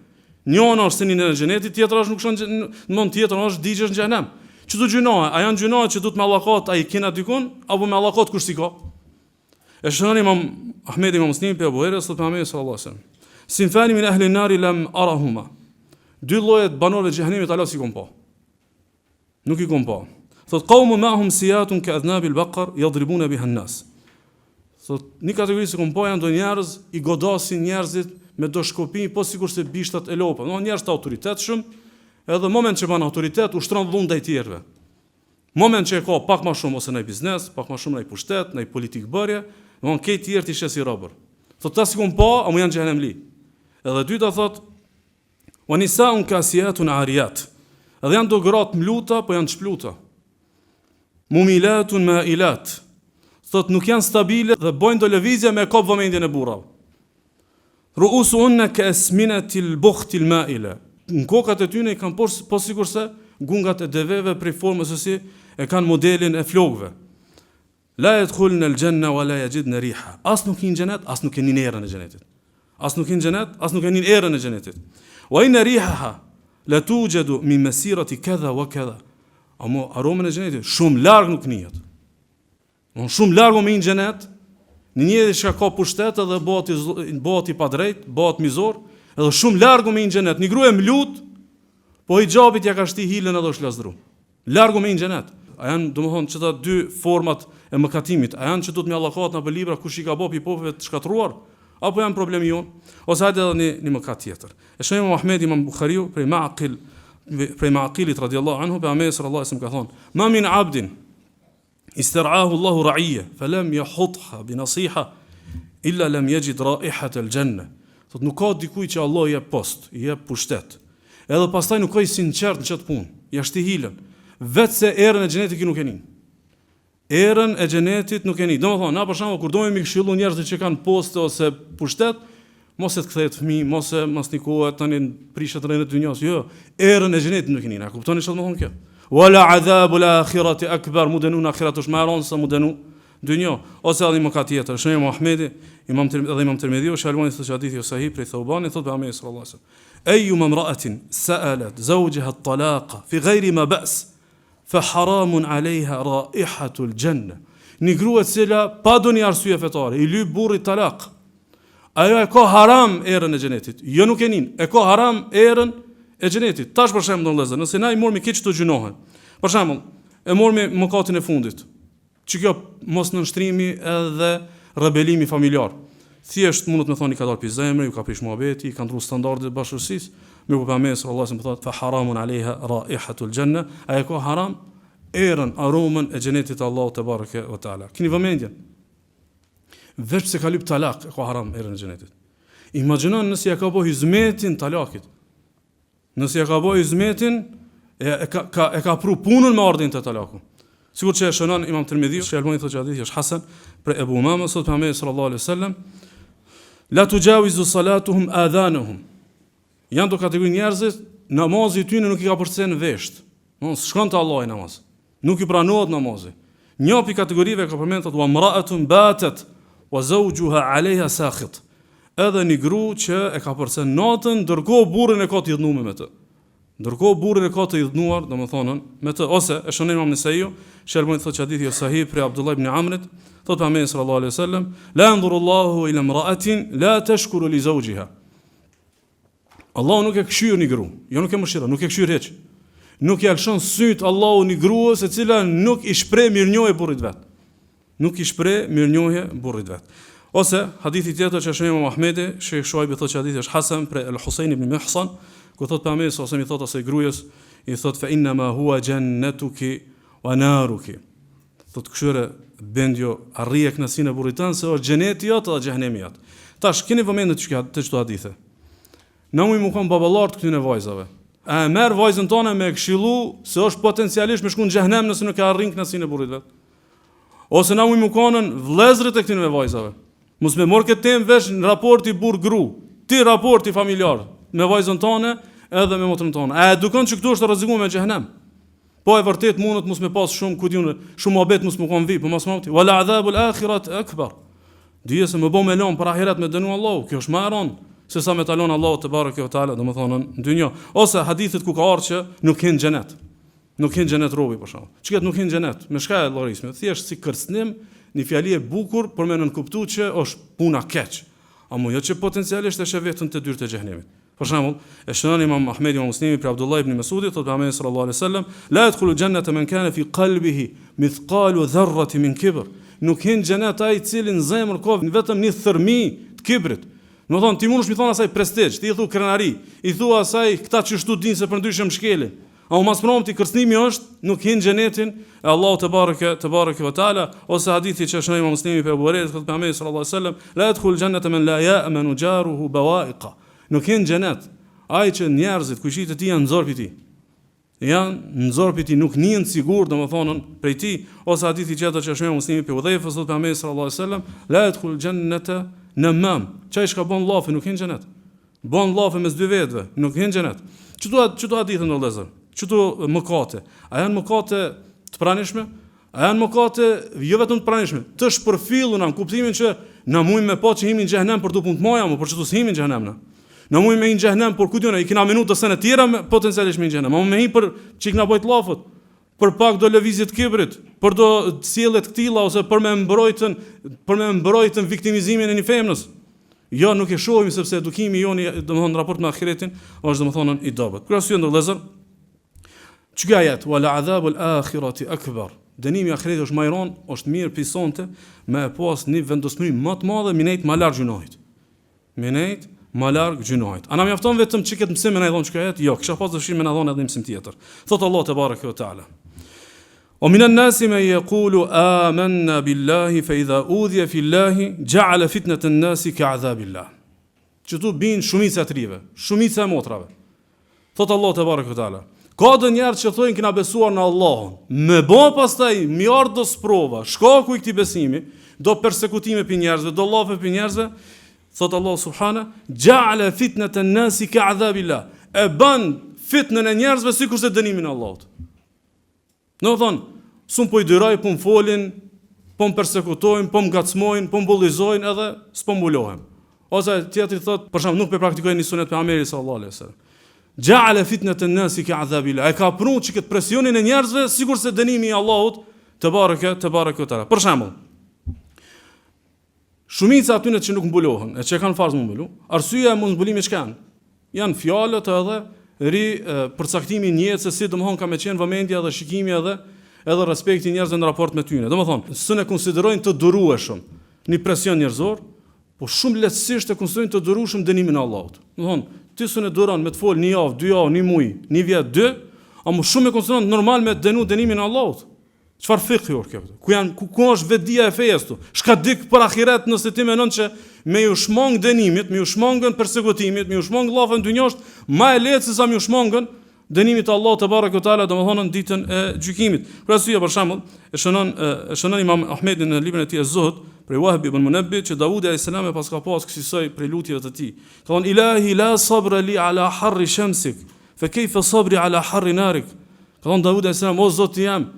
Njëra është se nin erën e xhenetit, tjetra është nuk shon në mend tjetër është digjesh në xhenem. Çdo gjynoj, a janë gjynoj që duhet me allakot ai kena dikun apo me allakot kush si ka? E shënon Imam Ahmedi Imam Muslimi pe Abu Huraira sallallahu alaihi wasallam. Sinfani min ahli an-nar lam arahuma. Dy lloje të banorëve të xhenemit Allah si kom pa. Nuk i kom pa. Thot qawmun ma'hum siyatun ka adnab al-baqar yadribuna biha an-nas. Thot një kategori se kom pa janë do njerëz i godasin njerëzit me do shkopi po sikurse bishtat e lopës. Do njerëz të autoritetshëm, edhe moment që ban autoritet ushtron dhunë ndaj tjerëve. Moment që e ka pak më shumë ose në biznes, pak më shumë në pushtet, në politikë bërje, do të ketë tjerë të shes i robër. Thot ta si kom pa, apo janë xhenem li. Edhe dyta thot wa nisaun kasiyatun ariyat. Edhe janë do gratë mluta, po janë çpluta. Mumilatun mailat. Thot nuk janë stabile dhe bojnë do lëvizje me kop vëmendjen e burrave. Ru'usunna ka asminatil bukhtil maila. Në kokat e tyre kanë po sikurse gungat e deveve prej formës së si e kanë modelin e flokëve. La yadkhulna al-janna wa la yajidna riha. As nuk hin xhenet, as nuk hin erën e xhenetit. As nuk hin xhenet, as nuk hin erën e xhenetit. Wa inna rihaha la tujadu min masirati kadha wa kadha. Amo aromën e xhenetit shumë larg nuk njihet. Shumë larg me një xhenet, në një që ka pushtet edhe bëhet i padrejt, bëhet mizor, edhe shumë larg me një xhenet. Një grua mlut, po i xhabit ja ka shti hilën edhe është lazdru. Larg me një xhenet. A janë domethënë çeta dy format e mëkatimit, a janë që duhet me allakot në për libra kush i ka bë popëve të shkatruar, apo janë problemi jon, ose hajde edhe një mëkat tjetër. E shohim Muhamedi Imam Buhariu prej Ma'qilit radhiyallahu anhu, pejgamberi sallallahu alaihi wasallam ka thonë: "Ma min 'abdin istar'ahu Allahu ra'iyya, falam yahutha bi nasiha illa lam yajid ra'ihata al-janna." Thot nuk ka dikuj që Allah i jep post, i jep pushtet. Edhe pastaj nuk ka i sinqert në çat punë, ja shti hilën, vetë se erën e xhenetit që nuk e nin. Erën e xhenetit nuk e nin. Domethënë, na për shembull kur domi këshillu njerëzit që kanë poste ose pushtet, mos e të kthehet fëmijë, mos e masnikohet tani prishet rreth dynjos. Jo, erën e xhenetit nuk e nina. Kuptoni çfarë do të thonë kjo? Wala adhabul akhirati akbar, mudanu akhiratu shmaron sa mudanu dynjo. Ose edhe më ka tjetër. Shënoi Muhamedi, Imam Tirmidhiu, shalmoni thotë hadithi sahih prej Thawbanit, thotë Muhamedi sallallahu alaihi wasallam: "Ayyuma imra'atin sa'alat zawjaha at-talaqa fi ghayri ma ba's, fa haramun 'alayha ra'ihatul janna." Një grua e cila pa doni arsye fetare i lyp burrit talak, ajo e ka haram erën e xhenetit. Jo nuk e nin, e ka haram erën e xhenetit. Tash për shembull vëllezër, nëse na i mormi keq të gjunohen. Për shembull, e mormi mëkatin e fundit. Që kjo mos nënshtrimi edhe rebelimi familjar. Thjesht mundet me thoni ka dalë pi zemre, ju ka prish muhabeti, ka ndru standardet e bashkësisë, me ku pamës sallallahu alaihi wasallam thotë fa haramun alaiha raihatul janna, ajo ka haram erën, aromën e xhenetit Allahu te bareke ve taala. Keni vëmendjen? Veç pse ka lyp talak, ka haram erën e xhenetit. Imagjinon nëse ja ka bëu hizmetin talakit. Nëse ja ka bëu hizmetin, e ka pru punën me ardhin të talakut. Sigur që e shënon Imam Tirmidhiu, Shalmoni thotë hadithi është hasan për Ebu Umama, sot Muhamedi sallallahu alaihi wasallam: "La tujawizu salatuhum adhanuhum." Janë do kategori njerëzit, namazi i tyre nuk i ka përcen vesht. Mos shkon te Allahu namaz. Nuk i pranohet namazi. Një pi kategorive ka përmendur wa imra'atun batat wa zawjuha 'alayha sakhit. Edhe një gru që e ka përcen natën, ndërkohë burrin e ka të idhnuar me të. Ndërkohë burrin e ka të idhnuar, domethënë me të, ose e shënon Imam Nesaiu, Shalmoni thotë hadithi është sahih për Abdullah ibn Amrit, thotë Muhamedi sallallahu alaihi wasallam: "La yanzuru Allahu ila imra'atin la tashkuru li zawjiha." Allahu nuk e këshyr një gru, jo nuk e mëshiron, nuk e këshyr hiç. Nuk i alshon syt Allahu një gruas e cila nuk i shpreh mirënjohje burrit vet. Nuk i shpreh mirënjohje burrit vet. Ose hadithi tjetër që shënon Imam Ahmedi, Sheikh Shuaib thotë hadithi është hasan për Al-Husayn ibn Mihsan, ku thotë Muhamedi sallallahu alaihi wasallam i thotë asaj gruas, i thotë fa inna ma huwa jannatuki wa naruki. Thotë këshyre bendjo arrije kënaqësinë e burrit tënd se është xheneti jot dhe xhehenemi jot. Tash keni vëmendje të çdo hadithe. Na më kon baballart këtyre vajzave. A merr vajzën tonë me këshillu se është potencialisht me shku në xhehenem nëse nuk e arrin kënaqësinë e burrit vet. Ose na më konën vëllezërit e këtyre vajzave. Mos me mor këtë temë vesh në raporti burr-gru, ti raporti familjar me vajzën tonë edhe me motrën tonë. A edukon që këtu është rrezikuar me xhehenem? Po e vërtet mundet mos me pas shumë kujtun, shumë mohabet mos më kon vi, po mos më. Wala adhabul akhirat akbar. Dije se më bë me lon për ahiret me dënu Allahu, kjo është më e rëndë se sa me talon Allahu te bareke ve taala, domethënë në dynjë. Ose hadithet ku ka ardhur që nuk hin xhenet. Nuk hin xhenet robi për shkak. Çka nuk hin xhenet? Me shka e llorisme, thjesht si kërcënim, një fjali e bukur për më nënkuptuar që është puna keq. Amo jo që potencialisht është vetëm te dyert e xhenemit. Për shembull, e shënon Imam Ahmedi wa Muslimi për Abdullah ibn Mas'udi, thotë Muhamedi sallallahu alaihi wasallam: "La yadkhulu jannata man kana fi qalbihi mithqalu dharrati min kibr." Nuk hin xhenet ai i cili në zemër ka vetëm një thërmi të kibrit. Do thonë ti mundesh mi thon asaj prestigj, ti i thu krenari, i thu asaj këta që shtu din se për ndryshëm shkele. Amo mas promti kërcënimi është nuk hin xhenetin e Allahu te bareke ve taala. Ose hadithi që shënon Imam Muslimi për Abu Hurairah, thotë Muhamedi sallallahu alaihi wasallam: "La yadkhulu jannata man la ya'manu jaruhu bawa'iqa." Nuk hin xhenet ai që njerëzit kushit e tij janë nxorp i tij. Janë nxorp i tij, nuk njihen sigurt domethënë prej tij. Ose hadithi tjetër që shënon Muslimi për Udhayfa, thotë Muhamedi sallallahu alaihi wasallam: "La yadkhulu jannata namam." Çai shka bën llafi nuk hin xhenet. Bën llafi mes dy vetëve, nuk hin xhenet. Çdo hadithën në vëllezër. Çdo mëkate. A janë mëkate të pranishme? A janë mëkate jo vetëm të pranishme, të shpërfilluna në kuptimin që na mujmë me pa që himi në xhehenem për të punë të moja, por çdo himi në xhehenem na. Na mujmë me në xhehenem por ku diun ai kena minuta se në tjera potencialisht me në xhehenem. Mo me hi për çik na bëjt llafut. Për pak do lëvizje të kibrit, për do sjellje të tilla ose për me mbrojtën viktimizimin e një femnës. Jo, nuk e shohim sepse edukimi joni domethënë në raport me ahiretin është domethënë i dobët. Kur arsye ndërlëzër, çka ajet wala adhabul akhirati akbar. Dënimi i ahiretit është më i rënd, është mirë pisonte me pas një vendosmëri më të madhe minejt më larg gjunojit. Minejt më larg gjunojit. Ana mjafton vetëm çiket mësim me na dhon çka ajet? Jo, kisha pas dëshirë me na dhon edhe mësim tjetër. Thot Allah te bareke ve taala: "Wa minan nasi man yaqulu amanna billahi fa idha udhiya fillahi ja'ala fitnata an-nasi ka'adhabillah." Çtu bin shumica të rive, shumica e motrave. Thot Allah te bareke ve taala: "Ka do njerëz që thonë kena besuar në Allahun, me bë pastaj mjard do sprova, shkaku i këtij besimi, do persekutime për njerëzve, do llafe për njerëzve, thot Allah subhana, ja'ala fitnatan nasi ka'adhabillah. E bën fitnën e njerëzve sikur se dënimin e Allahut. Do të thonë, s'un po I dyroj, po më folin, po më persekutojnë, po më ngacmojnë, po më bullizojnë edhe s'po mbulohem. Ose tjetri thot, për shembull, nuk po praktikoj një sunet pejgamberit sallallahu alaihi wasallam. Ja'ala fitnatan nasi ka'adhabillah. E ka prunë që këtë presionin e njerëzve sikur se dënimi I Allahut te bareke taala. Për shembull, shumica atyre që nuk mbulohen, e që kanë farz më mbulu, arsyeja e mos mbulimit çka janë? Janë fjalët edhe përcaktimi I jetës se si domthon ka më qenë vëmendja dhe shikimi edhe respekti I njerëzve në raport me tyne. Domthon, s'e konsiderojnë të durueshëm një presion njerëzor, po shumë lehtësisht e konsiderojnë të durueshëm dënimin e Allahut. Domthon, ti s'u duron me të fol një javë, 2 javë, 1 muaj, 1 vjet, 2, a më shumë e konsideron normal me dënu dënimin e Allahut. Çfarë fikhi kjo? Ku është vetdia e fesë tu? Shka dik për ahiret nëse ti mendon që me ju shmang dënimit, me ju shmangën persekutimit, me ju shmang llafën dynjosht, më e lehtë se sa me ju shmangën dënimit të Allahut te bareke taala, domethënë në ditën e gjykimit. Për arsye për shembull, e shënon Imam Ahmedi në librin e tij Az-Zuhd, për Wahb ibn Munabbih, që Davudi alayhis salam e pas ka pas kësaj për lutjeve të tij. Ka thonë ilahi la sabra li ala harri shamsik, fa kayfa sabri ala harri narik. Ka thonë Davudi alayhis salam, o Zoti jam,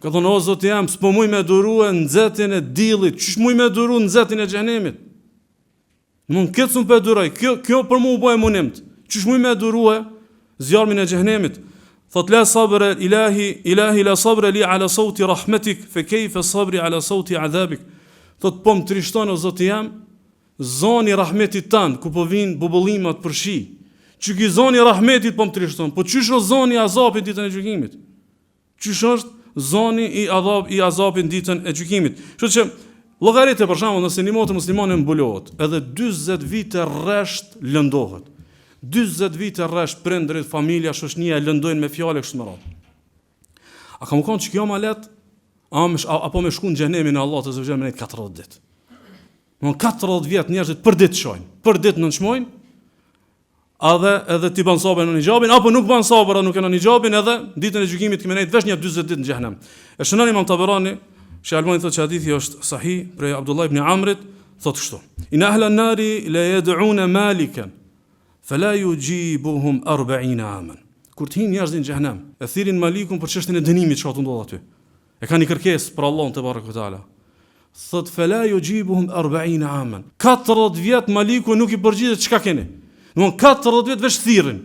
ka thonë o Zoti jam, s'po muj me durue nxehtën e dillit, çish muj me duru nxehtën e xhenemit. Mund këtë sun për duroj, kjo për mu u bëhe munimt. Çish muj me durue zjarmin e xhenemit. Thot la sabra ilahi la sabra li ala sauti rahmetik, fa kayfa sabri ala sauti adhabik. Thot po më trishton o Zoti jam, zoni rahmetit tan, ku po vin bubullimat për shi. Që ky zoni rahmetit po më trishton, po çish o zoni azapit ditën e gjykimit? Çish është zoni I azapit ditën e gjykimit? Kështu që llogaritë për shembull nëse një motë muslimane mbulohet, edhe 40 vite rresht lëndohet. 40 vite rresht prindërit, familja, shoqënia lëndojnë me fjalë kështu më radh. A kam qenë që kjo më lehtë? Apo me shku në xhenemin e Allahut azza wa jalla me 40 ditë. Në 40 vjet njerëzit për ditë shojnë, për ditë nënçmojnë, edhe ti ban sabër në xhabin, apo nuk ban sabër, nuk kanë në xhabin, edhe ditën e gjykimit kimë vesh një 40 ditë në xhenem. E shënon Imam Tabarani, Albani thotë që hadithi është sahih për Abdullah ibn Amrit, thotë kështu: Inna ahla an-nari la yad'una malikan fala yujibuhum 40 aman. Kur të hinë njerëzit në xhenem, e thirrin malikun për çështën e dënimit çka u ndodh aty. E kanë një kërkesë për Allahun te bareke taala. Thot fala yujibuhum 40 aman. 40 vjet maliku nuk I përgjigjet çka keni. Domthon 40 vjet veç thirrin.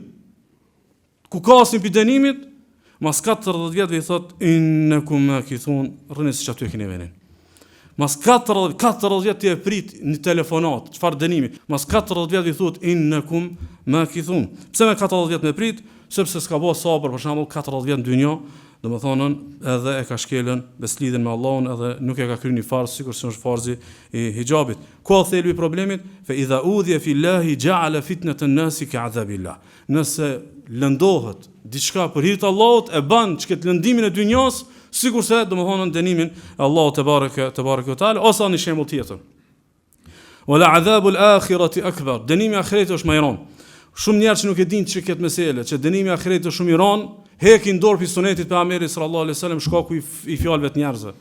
Ku kasin pi dënimit, mas 40 vjetëve I thot innakum makithun, rrini siç aty keni vënë. Mas 40 vjet ti e prit në telefonat, çfarë dënimi? Mas 40 vjet I thot innakum makithun. Pse me 40 vjet me prit? Sepse s'ka bëu sabër, për shembull 40 vjet në dynjë, domethënë edhe e ka shkelën beslidhen me Allahun, edhe nuk e ka kryer një farz sikur se është farzi I hijabit. Ku thelbi I problemit? Fa idha udhiya fillahi ja'ala fitnatan nasi ka'adhabillah. Nëse lëndohet diçka për hir të Allahut, e bën çket lëndimin e dynjos, sikur se domethënë dënimin e Allahut te bareke taala, ose në shembull tjetër. Wala adhabul akhirati akbar. Dënimi I ahiretit është më I rëndë. Shumë njerëz që nuk e dinë çka këtë meselë, që dënimi I ahiretit është shumë I rëndë, hekin dorë pi sunetit pejgamberit sallallahu alaihi wasallam shkaku I fjalëve të njerëzve.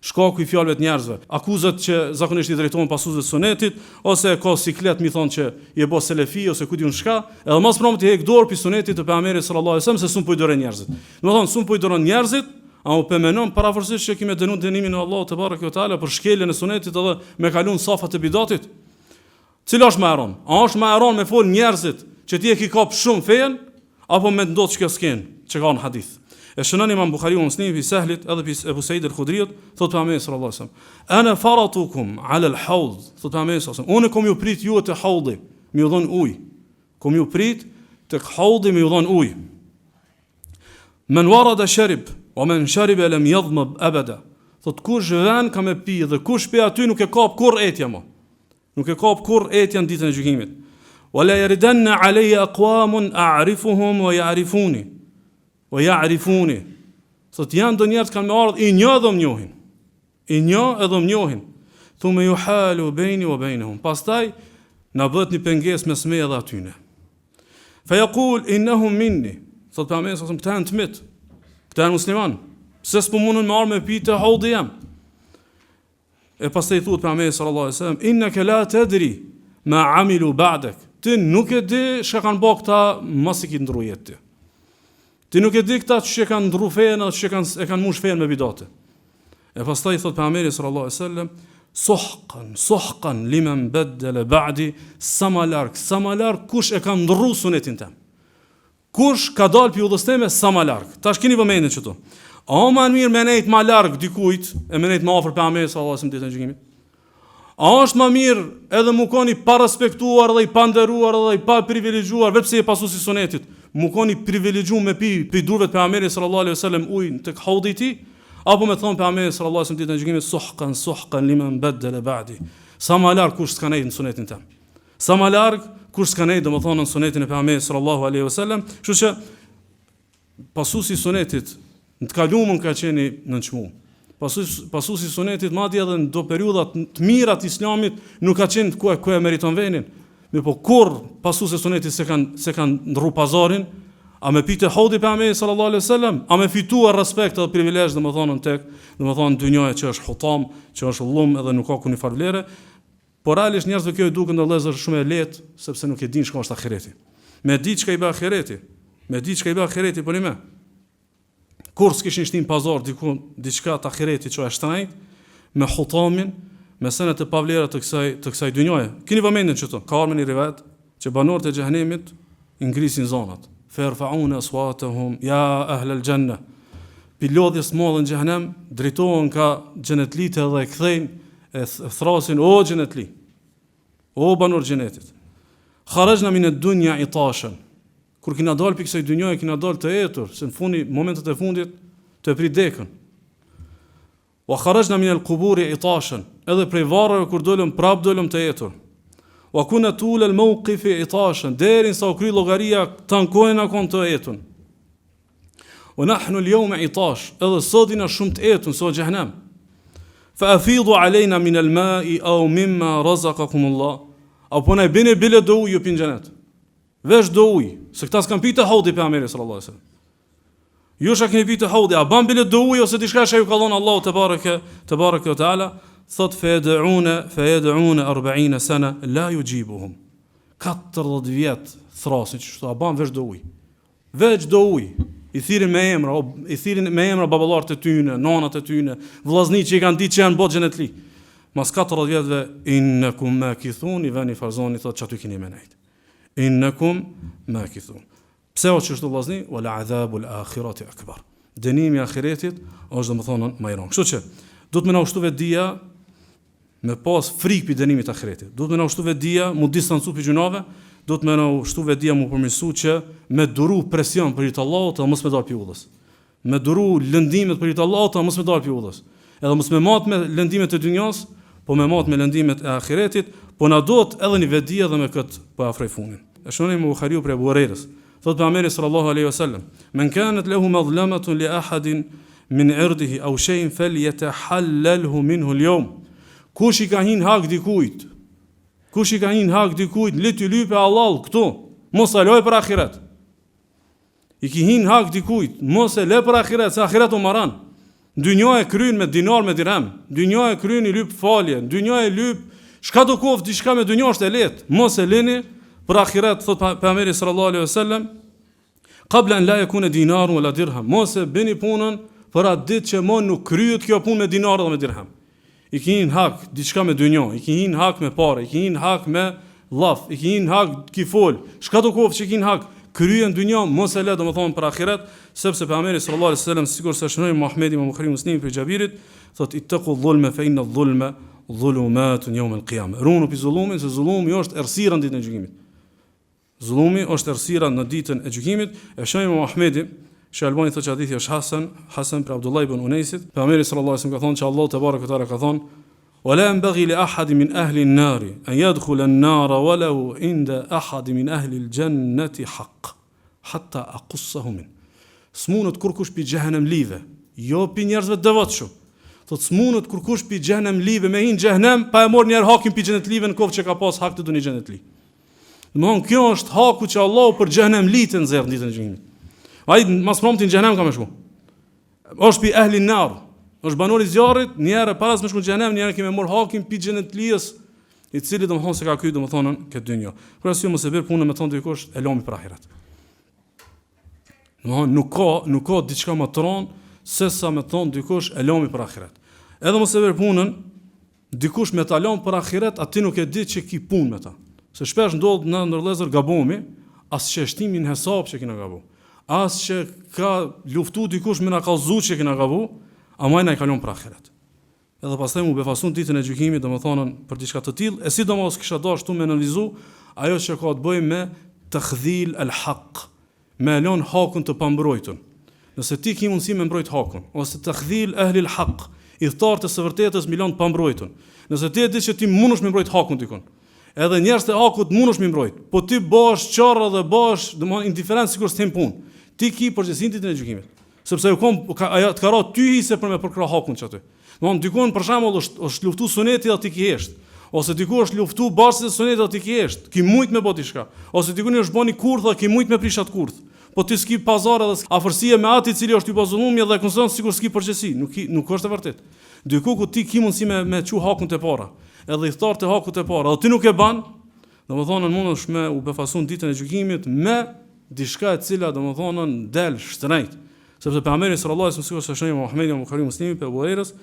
Shkaku I fjalëve të njerëzve. Akuzat që zakonisht I drejtohen pasuesve të sunetit, ose ka siklet mi thonë që I bë selefi ose ku diun çka, edhe mos promot I hek dorë pi sunetit të pejgamberit sallallahu alaihi wasallam se s'un po I doron njerëzit. Domethënë s'un po I doron njerëzit, a u pemenon paravorësisht që kimë dënuar dënimin e Allahut te bareke taala për shkeljen e sunetit edhe me kalon safat e bidatit. Cila është më e rëndë? A është më e rëndë me fol njerëzit që ti e ki kap shumë fejen, apo me ndodh që kjo s'ken, që ka në hadith? E shënon Imam Bukhariu Muslimi pi Sahlit edhe pi Ebu Said al-Khudriut, thot pejgamberi sallallahu alaihi wasallam: Ana faratukum ala al-hawd. Thot pejgamberi sallallahu alaihi wasallam: Unë kom ju prit ju te hawdi, më ju dhon ujë. Kom ju prit tek hawdi, më ju dhon ujë. Men warada sharib, wa man shariba lam yadhmab abada. Thot kush vën ka me pi dhe kush pi aty nuk e kap kurr etja më. Nuk e kap kurr etja në ditën e gjykimit. Wala yaridanna alayya aqwamun a'rifuhum wa ya'rifuni. Wa ya'rifuni. Thot janë do njerëz kanë më ardh I një dhe më njohin. I një edhe më njohin. Thumma yuhalu bayni wa bainahum. Pastaj na bëhet një pengesë mes meje dhe atyne. Fa yaqul innahum minni. Thot pejgamberi sa këta janë të mit. Këta janë musliman. Pse s'po mundun me ardh me pitë haudhi jam? E pastaj thot pejgamberi sallallahu alaihi wasallam innaka la tadri ma amilu ba'dak. Ti nuk e di çka kanë bërë këta mos i ke ndru jetë ti. Ti nuk e di këta që kanë ndru fen apo që e kanë mush fen me bidate. E pastaj thot pejgamberi sallallahu alaihi wasallam, suhqan liman baddala ba'di, sa më larg kush e ka ndru sunetin tim. Kush ka dal pi udhës time sa më larg. Tash keni vëmendjen këtu. A më mirë me nejt më larg dikujt, e me nejt më afër pejgamberit sallallahu alaihi wasallam ditën e gjykimit. A është më mirë edhe mu koni pa respektuar dhe i pa nderuar dhe i pa privilegjuar, vetëse e pasuesi sunetit, mu koni privilegjuar me pi durvet pejgamberit sallallahu alaihi wasallam ujin tek haudi i tij, apo me thon pejgamberi sallallahu alaihi wasallam ditën e gjykimit suhqan liman baddala ba'di. Sa më larg kush s'ka nejt në sunetin tim. Sa më larg kush s'ka nejt domethënë në sunetin e pejgamberit sallallahu alaihi wasallam, kështu që pasuesi sunetit në të kaluamën ka qenë në çmu. Pasuesi sunetit madje edhe në do periudhat të mira të islamit nuk ka qenë ku e meriton venin. Po kur pasuesi sunetit se kanë ndrru pazarin, a me pite haudi pejgamberit sallallahu alaihi wasallam, a me fituar respekt dhe privilegj domethënë tek, domethënë dynjaja që është hutam, që është llum edhe nuk ka ku një farvlere, por realisht njerëzve kjo i duket ndonjëherë shumë e lehtë sepse nuk e dinë çka është ahireti. Me ditë çka i bë ahireti, po më kur s'kishin shtin pazar diçka të ahiretit që është shtrenjt, me hutamin, me senet e pavlera të kësaj dynjaje. Keni vëmendjen çto? Ka ardhur një rivat që banorët e xhenemit i ngrisin zonat. Farfa'una aswatahum ya ahl al-janna. Pilodhjes modën xhenem drejtohen ka xhenetlit dhe e kthejnë e thrasin o xhenetli. O banor xhenetit. Kharajna min ad-dunya itashan. Kur kina dal për kësaj dynjaje, kina dal të etur, se në fundi, momentet e fundit, të prit dekën. Wa kharajna min al-quburi itashan, edhe prej varreve kur dolëm prap dolëm të etur. Wa kuna tul al-mawqif itashan, deri sa u kry llogaria tankojna kon të etun. Wa nahnu al-yawma itash, edhe sot jena shumë të etun, sot xhenem. Fa afidu alejna min al-ma'i aw mimma razaqakum Allah. Apo na bini bile do ju pin xhenet. Vesh do uj, se këta s'kan pite haudi pejgamberit sallallahu alaihi wasallam. Ju shka keni pite haudi, a ban bile do uj ose diçka që ju ka dhënë Allahu te bareke ve taala, thot fa yad'una 40 sana la yujibuhum. 40 vjet thrasin çto, a ban vesh do uj. Veç do uj. I thirin me emra baballarët e tyne, nanat e tyne, vllazniq që i kanë ditë që janë botë xhenetli. Mas 40 vjetëve innakum makithun, i vani farzoni thot çatu keni me nejt. Innakum makithun. Pse o çështu vllazni, wala adhabul akhirati akbar. Dënimi i ahiretit është domethënë më i rëndë. Kështu që duhet më na ushtu vetdia me pas frikë për dënimit të ahiretit. Duhet më na ushtu vetdia mu distancu për gjunave, duhet më na ushtu vetdia mu përmirësu që me duru presion për hir të Allahut dhe mos me dal pi udhës. Me duru lëndimet për hir të Allahut dhe mos me dal pi udhës. Edhe mos me mat me lëndimet e dynjas, po me mat me lëndimet e ahiretit, po na duhet edhe një vetdia dhe me kët po afroj fundin. E shohim Buhariu për Abu Hurairës. Thot pejgamberi sallallahu alaihi wasallam, "Men kanat lahu madhlamatun li ahadin min 'irdihi aw shay'in falyatahallalhu minhu al-yawm." Kush i ka hin hak dikujt? Kush i ka hin hak dikujt, le të lype Allah këtu, mos e loj për ahiret. I ki hin hak dikujt, mos e le për ahiret, se ahiret u maran. Dynja e kryen me dinar me dirham, dynja e kryen i lyp falje, dynja e lyp çka do kof diçka me dynja është e lehtë, mos e leni për ahiret, thot pejgamberi sallallahu alaihi wasallam, qabla an la yakuna dinar wala dirham. Mos e bëni punën për atë ditë që më nuk kryhet kjo punë me dinar dhe me dirham. I kinin hak diçka me dynjë, i kinin hak me parë, i kinin hak me llaf, i kinin hak ki fol. Çka do kof që kinin hak kryen dynjë, mos e lë domethënë për ahiret, sepse pejgamberi sallallahu alaihi wasallam sikur se shënoi Muhamedi me Buhariu Muslimi për Xhabirit, thot ittaqu dhulma fa inna dhulma dhulumatun yawm al-qiyamah. Runu pi zullumin, se zullumi është errësira në ditën e gjykimit. Zullumi është errësira në ditën e gjykimit. E shohim Muhamedi, Albani thotë që hadithi është Hasan për Abdullah ibn Unaisit. Pejgamberi sallallahu alaihi wasallam ka thënë që Allahu te baraka taala ka thënë: "Wa la yanbaghi li ahadin min ahli an-nar an yadkhula an-nar wa lahu inda ahad min ahli al-jannati haqq hatta aqussahu min." Smunët kur kush pi xhehenem live, jo pi njerëzve devotshëm. Thotë smunët kur kush pi xhehenem live me hin xhehenem pa e marr njerë hakin pi xhenet live në kovë që ka pas hak të duni xhenet li. Domthon kjo është haku që Allahu për xhehenem litën nxjerr ditën e gjykimit. Ai mas promtin xhenem ka më shku. Është pi ahli nar, është banor i zjarrit, një herë para se më shku në xhenem, një herë kemë marr hakin pi xhenetlijës i cili domethënë se ka ky domethënë këtë dynjë. Për arsye mos e bëj punën me ton dikush e lëmi për ahiret. Domethënë nuk ka diçka më të rëndë se sa me ton dikush e lëmi për ahiret. Edhe mos e bëj punën dikush me ta lëm për ahiret, aty nuk e di që ki punë me ta. Se shpesh ndodh në ndërlëzër gabomi, as që shtimin hesab që kena gabu, as që ka luftu dikush me na kallzu që kena gabu, ama na i kalon për ahiret. Edhe pastaj mu befasun ditën e gjykimit, domethënë për diçka të tillë, e sidomos kisha dashur me analizu ajo që ka të bëjë me takhdhil al-haq, me lën hakun të pambrojtur. Nëse ti ke mundësi me mbrojt hakun, ose takhdhil ahli al-haq, i thtarë të së vërtetës mi lën të pambrojtur. Nëse ti e di që ti mundesh me mbrojt hakun dikun, edhe njerëz të hakut mundesh me mbrojt, po ti bash qarr dhe bash, domethënë indiferent sikur s'tem punë. Ti ki përgjegjësinë ditën e gjykimit. Sepse ajo të ka rënë ty hise për me përkrah hakun çaty. Domthon dikon për shembull është luftu suneti dhe ti ke hesht, ose diku është luftu bashkë suneti dhe ti ke hesht, ki mujt me bë diçka, ose dikuni është bëni kurth dhe ki mujt me prishat kurth. Po ti s'ki pazar edhe afërsia me atë i cili është i bazullumi dhe konson sikur s'ki përgjegjësi, nuk është e vërtetë. Diku ku ti ki mundsi me çu hakun te para, edhe i thtar te hakut te para, dhe ti nuk e ban, domethënë mundesh me u befasun ditën e gjykimit me diçka e cila domethënë del shtrenjt. Sepse pejgamberi sallallahu alaihi wasallam sikur se Muhamedi wa Buhari Muslimi pe Buhari's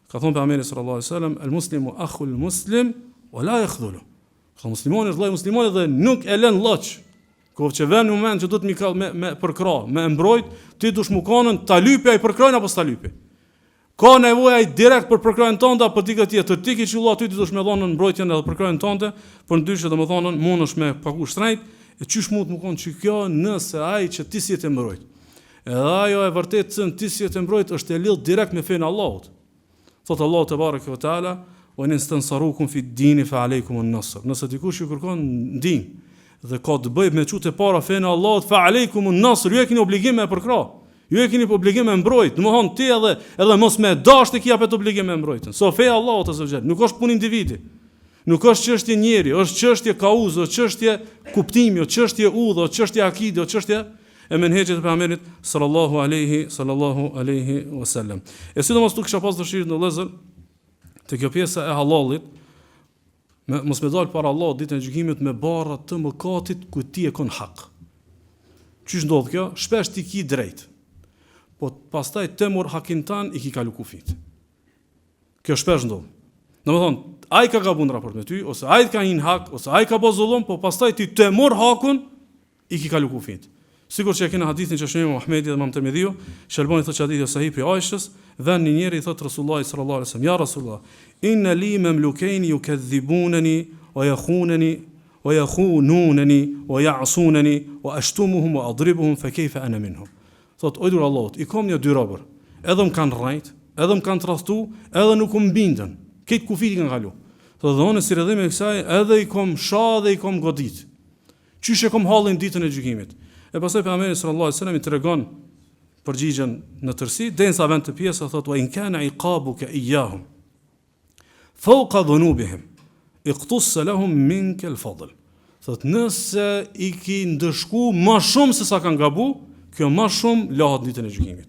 ka thonë pejgamberi sallallahu alaihi wasallam al-muslimu akhul muslim wa la yakhdhulu. Ka muslimani është vllai muslimanit dhe nuk e lën lloç. Kur që vjen në moment që do të me përkrah, me mbrojt, ti dush mu kanën ta lypi ai përkrahën apo s'ta lypi. Ka nevojë ai direkt për përkrahën tënde apo dikë tjetër. Ti ke qellu aty ti dush me dhënë mbrojtjen edhe përkrahën tënde, por ndyshe domethënë mundesh me pagu shtrenjt, e çysh mund të më kon çikjo nëse ai që ti si të mbrojt. Edhe ajo e vërtet që ti si të mbrojt është e lidh direkt me fen Allahut. Thot Allahu te bareke ve teala, "Wa in istansarukum fi ad-din fa alaykum an-nasr." Nëse dikush ju kërkon ndihmë dhe ka të bëjë me çutë para fen Allahut, fa alaykum an-nasr, ju e keni obligim me përkrah. Ju e keni obligim me mbrojt. Domthon ti edhe mos me dash të kia për obligim me mbrojtën. So fe Allahut azza xal. Nuk është punë individi. Nuk është çështje njeri, është çështje kauzo, çështje kuptimi, çështje udhë, çështje akide, çështje e menhexhit të pejgamberit sallallahu alaihi wasallam. E sidomos tu kisha pas dëshirë në vëllezër te kjo pjesa e halallit, mos me dal para Allahut ditën e gjykimit me barra të mëkatit ku ti e kon hak. Çish ndodh kjo? Shpesh ti ki drejt. Po pastaj temur hakin tan i ki kalu kufit. Kjo shpesh ndodh. Domethënë, ai ka gabuar në raport me ty, ose ai ka një hak, ose ai ka bë zullum, po pastaj ti temur hakun i ki kalu kufit. Sigur që e kena hadithin që shënojmë Muhamedi dhe Imam Tirmidhiu, Shalbani thotë që hadithi është sahih për Aishës, dhe një njeri i thotë Resulullah sallallahu alaihi wasallam, "Ya Rasulullah, inna li mamlukain yukadhibunani wa yakhununani wa ya'sunani wa ashtumuhum wa adribuhum fa kayfa ana minhum." Thotë ojdur Allahut, i kam një dy robër, edhe më kanë rrejt, edhe më kanë tradhtu, edhe nuk më bindën. Këtë kufit i kanë kalu. Thotë dhe unë si rrjedhim e kësaj, edhe i kam sha dhe i kam godit. Qysh e kam hallin ditën e gjykimit. E pastaj pejgamberi sallallahu alaihi wasallam i tregon përgjigjen në tërësi, derisa vend të pjesa thotë wa in kana iqabuka iyyahum fawqa dhunubihim iqtus lahum minka al-fadl. Thotë nëse i ki ndëshku më shumë se sa kanë gabu, kjo më shumë lahet ditën e gjykimit.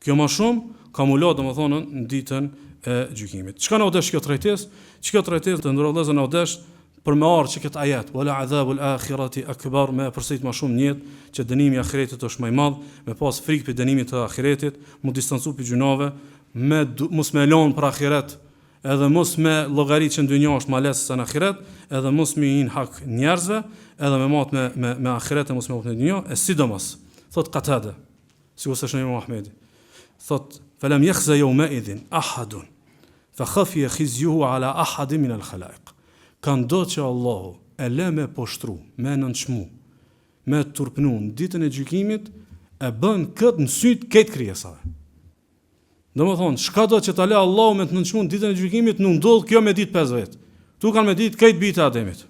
Kjo më shumë ka mu lahet domethënë në ditën e gjykimit. Çka na odesh kjo trajtesë? Çka trajtesë të ndërlozën na odesh për me arë që këtë ajet, wala adhabul akhirati akbar, me përsërit më shumë njët, që dënimi i ahiretit është më i madh, me pas frikë për dënimit të ahiretit, mu distancu për gjunave, mos me lënë për ahiret, edhe mos me llogarit që në dynjë është më lesë se në ahiret, edhe mos me hin hak njerëzve, edhe me mat me ahiret e mos me në dynjë, e sidomos. Thot Qatada, sikur se shënoi Muhamedi. Thot falam yakhza yawma idhin ahadun fa khafiya khizyuhu ala ahad min al-khalaiq. Ka ndodhur që Allahu e lë me poshtru, me nënçmu, me turpnu në ditën e gjykimit, e bën këtë në syt këtë krijesave. Domethënë, çka do që ta lë Allahu me të nënçmu në ditën e gjykimit, nuk ndodh kjo me ditë 5 vet. Tu kanë me ditë këtë bitë e Ademit.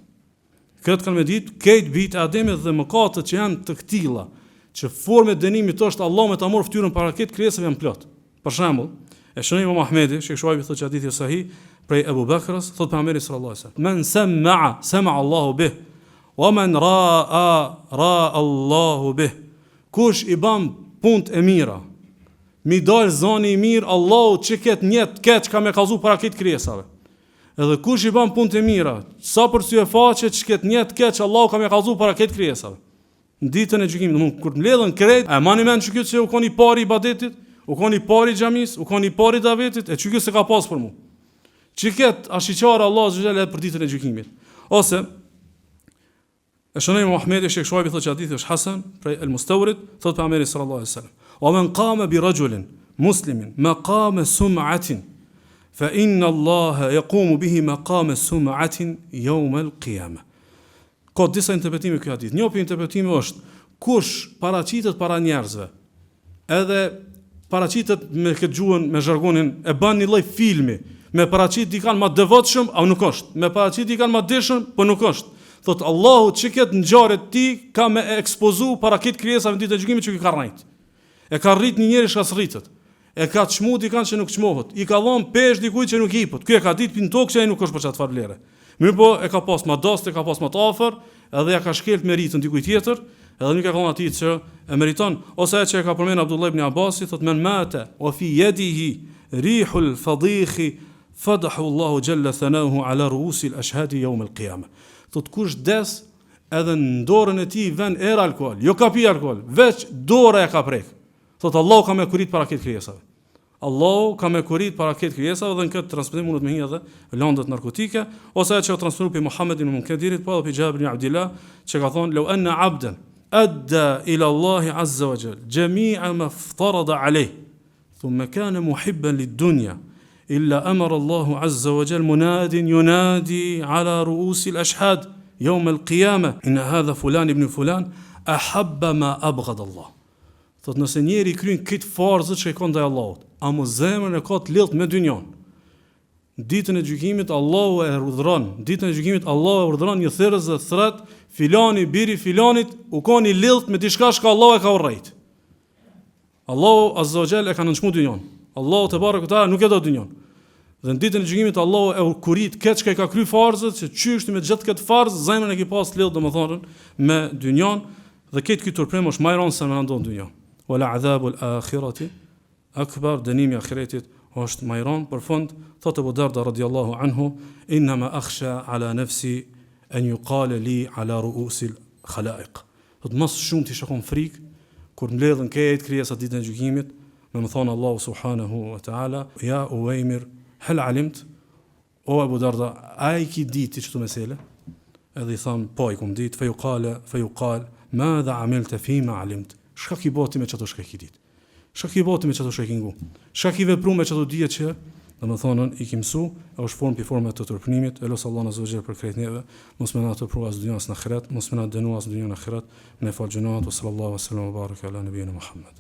Këtë kanë me ditë këtë bitë e Ademit dhe mëkatet që janë të këtilla, që forma e dënimit është Allahu me ta marr fytyrën para këtë krijesave janë plot. Për shembull, e shënoi Imam Ahmedi, Sheikh Shuaibi thotë që hadithi është sahih, prej Abu Bakrës, thot pejgamberi sallallahu alaihi wasallam, "Man sama'a Allahu bih, wa man ra'a Allahu bih." Kush i bën punë e mira, mi dal zoni i mirë, Allahu që këtë njet keq ka me kallzu para këtë krijesave. Edhe kush i bën punë të mira, sa për sy e faqe çket njet keq, Allahu ka më kallzu para këtë krijesave. Në ditën e gjykimit, domthon kur mbledhen krejt, e mani mend çka se u koni pari i ibadetit, u koni pari i xhamis, u koni pari i davetit, e çka se ka pas për mua. Çiket ashiqara Allahu xhelal për ditën e gjykimit. Ose e shënoi Muhamedi Sheikh Shuaibi thotë që hadithi është hasan prej al-Mustawrid, thotë pejgamberi sallallahu alaihi wasallam: "Wa man qama bi rajulin muslimin maqama sum'atin fa inna Allaha yaqumu bihi maqama sum'atin yawm al-qiyamah." Ka disa interpretime këtë hadith. Një interpretimi është kush paraqitet para njerëzve, edhe paraqitet me këtë gjuhën, me zhargonin, e bën një lloj filmi, me paraqit dikan më devotshëm, apo nuk është. Me paraqit dikan më dëshëm, po nuk është. Thot Allahu çiket ngjarjet ti ka me ekspozu para këtë krijesave në ditën e gjykimit që ka rrit. E ka rrit një njerëz që rritet. E ka çmu dikan që nuk çmohet. I ka dhënë pesh dikujt që nuk hipot. Ky e ka ditë pin tokë që ai nuk është për çfarë të vlerë. Mirë po e ka pas më dost, e ka pas më të afër, edhe ja ka shkelt meritën dikujt tjetër, edhe nuk e ka dhënë atij që e meriton, ose ajo që e ka përmend Abdullah ibn Abbasi, thot men mata wa fi yadihi rihul fadikh fadahu Allahu jalla thanahu ala ru'usi al-ashhad yawm al-qiyamah. Thot kush des edhe në dorën e tij vën erë alkool, jo ka pi alkool, veç dora e ka prek. Thot Allahu ka me kurit para këtë krijesave. Allahu ka me kurit para këtë krijesave dhe në këtë transmetim mundet me hi edhe lëndët narkotike, ose ajo që transmetuar pe Muhammedin ibn Munkadir, po pe Jabir ibn Abdullah, që ka thonë law anna 'abdan adda ila Allah azza wa jalla jami'a ma iftarada alayh thumma kana muhibban lid-dunya illa amara Allah azza wa jalla munadin yunadi ala ru'usi al-ashhad yawm al-qiyamah inna hadha fulan ibn fulan ahabba ma abghada Allah. Thot nëse njeri kryen këtë farzë që i ka ndaj Allahut, a mo zemrën e ka të lidhur me dynjon. Ditën e gjykimit Allahu e urdhëron, ditën e gjykimit Allahu e urdhëron një thërrës dhe thret, filani biri filanit u ka një lidh me diçka që Allahu e ka urrejt. Allahu azza wa jalla e ka nënçmu dynjon. Allahu te barekuhu te ala nuk e do dynjon. Dhe në ditën e gjykimit Allahu e kurit këtë që i ka kry farzët, që çysh me gjithë këtë farz, zemrën e ki pas lidh domethënë me dynjon, dhe këtë ky turprim është më i rëndësishëm se më ndon dynjon. Wala adhabul akhirati akbar, dënimi i ahiretit është më i rënd. Për fund thotë Abu Darda radhiyallahu anhu, inna ma akhsha ala nafsi an yuqala li ala ru'usil khalaiq. Do të mos shumë të shkon frikë kur mbledhen këtë krijesa ditën e gjykimit, me më thonë Allahu subhanahu wa taala, ja Uwaymir, hal alimt, o Abu Darda, a i ki ditë çto mesele? Edhe i thanë, po i kum ditë, fejukal, madha amilta fima alimt. Shka ki boti me çato shka ki ditë? Shka ki boti me çato shka ki ngu? Shka ki vepru me çato dije që, dhe më thonën, i ki mësu, e është formë për formë të tërpënimit, e losë Allah në zëgjër për krejt neve, mos me na të pru as dynjas në ahiret, mos me na dënu as dynjas në ahiret, me falë gjënat, wa sallallahu wa sallam wa baraka ala nabiyina Muhammad.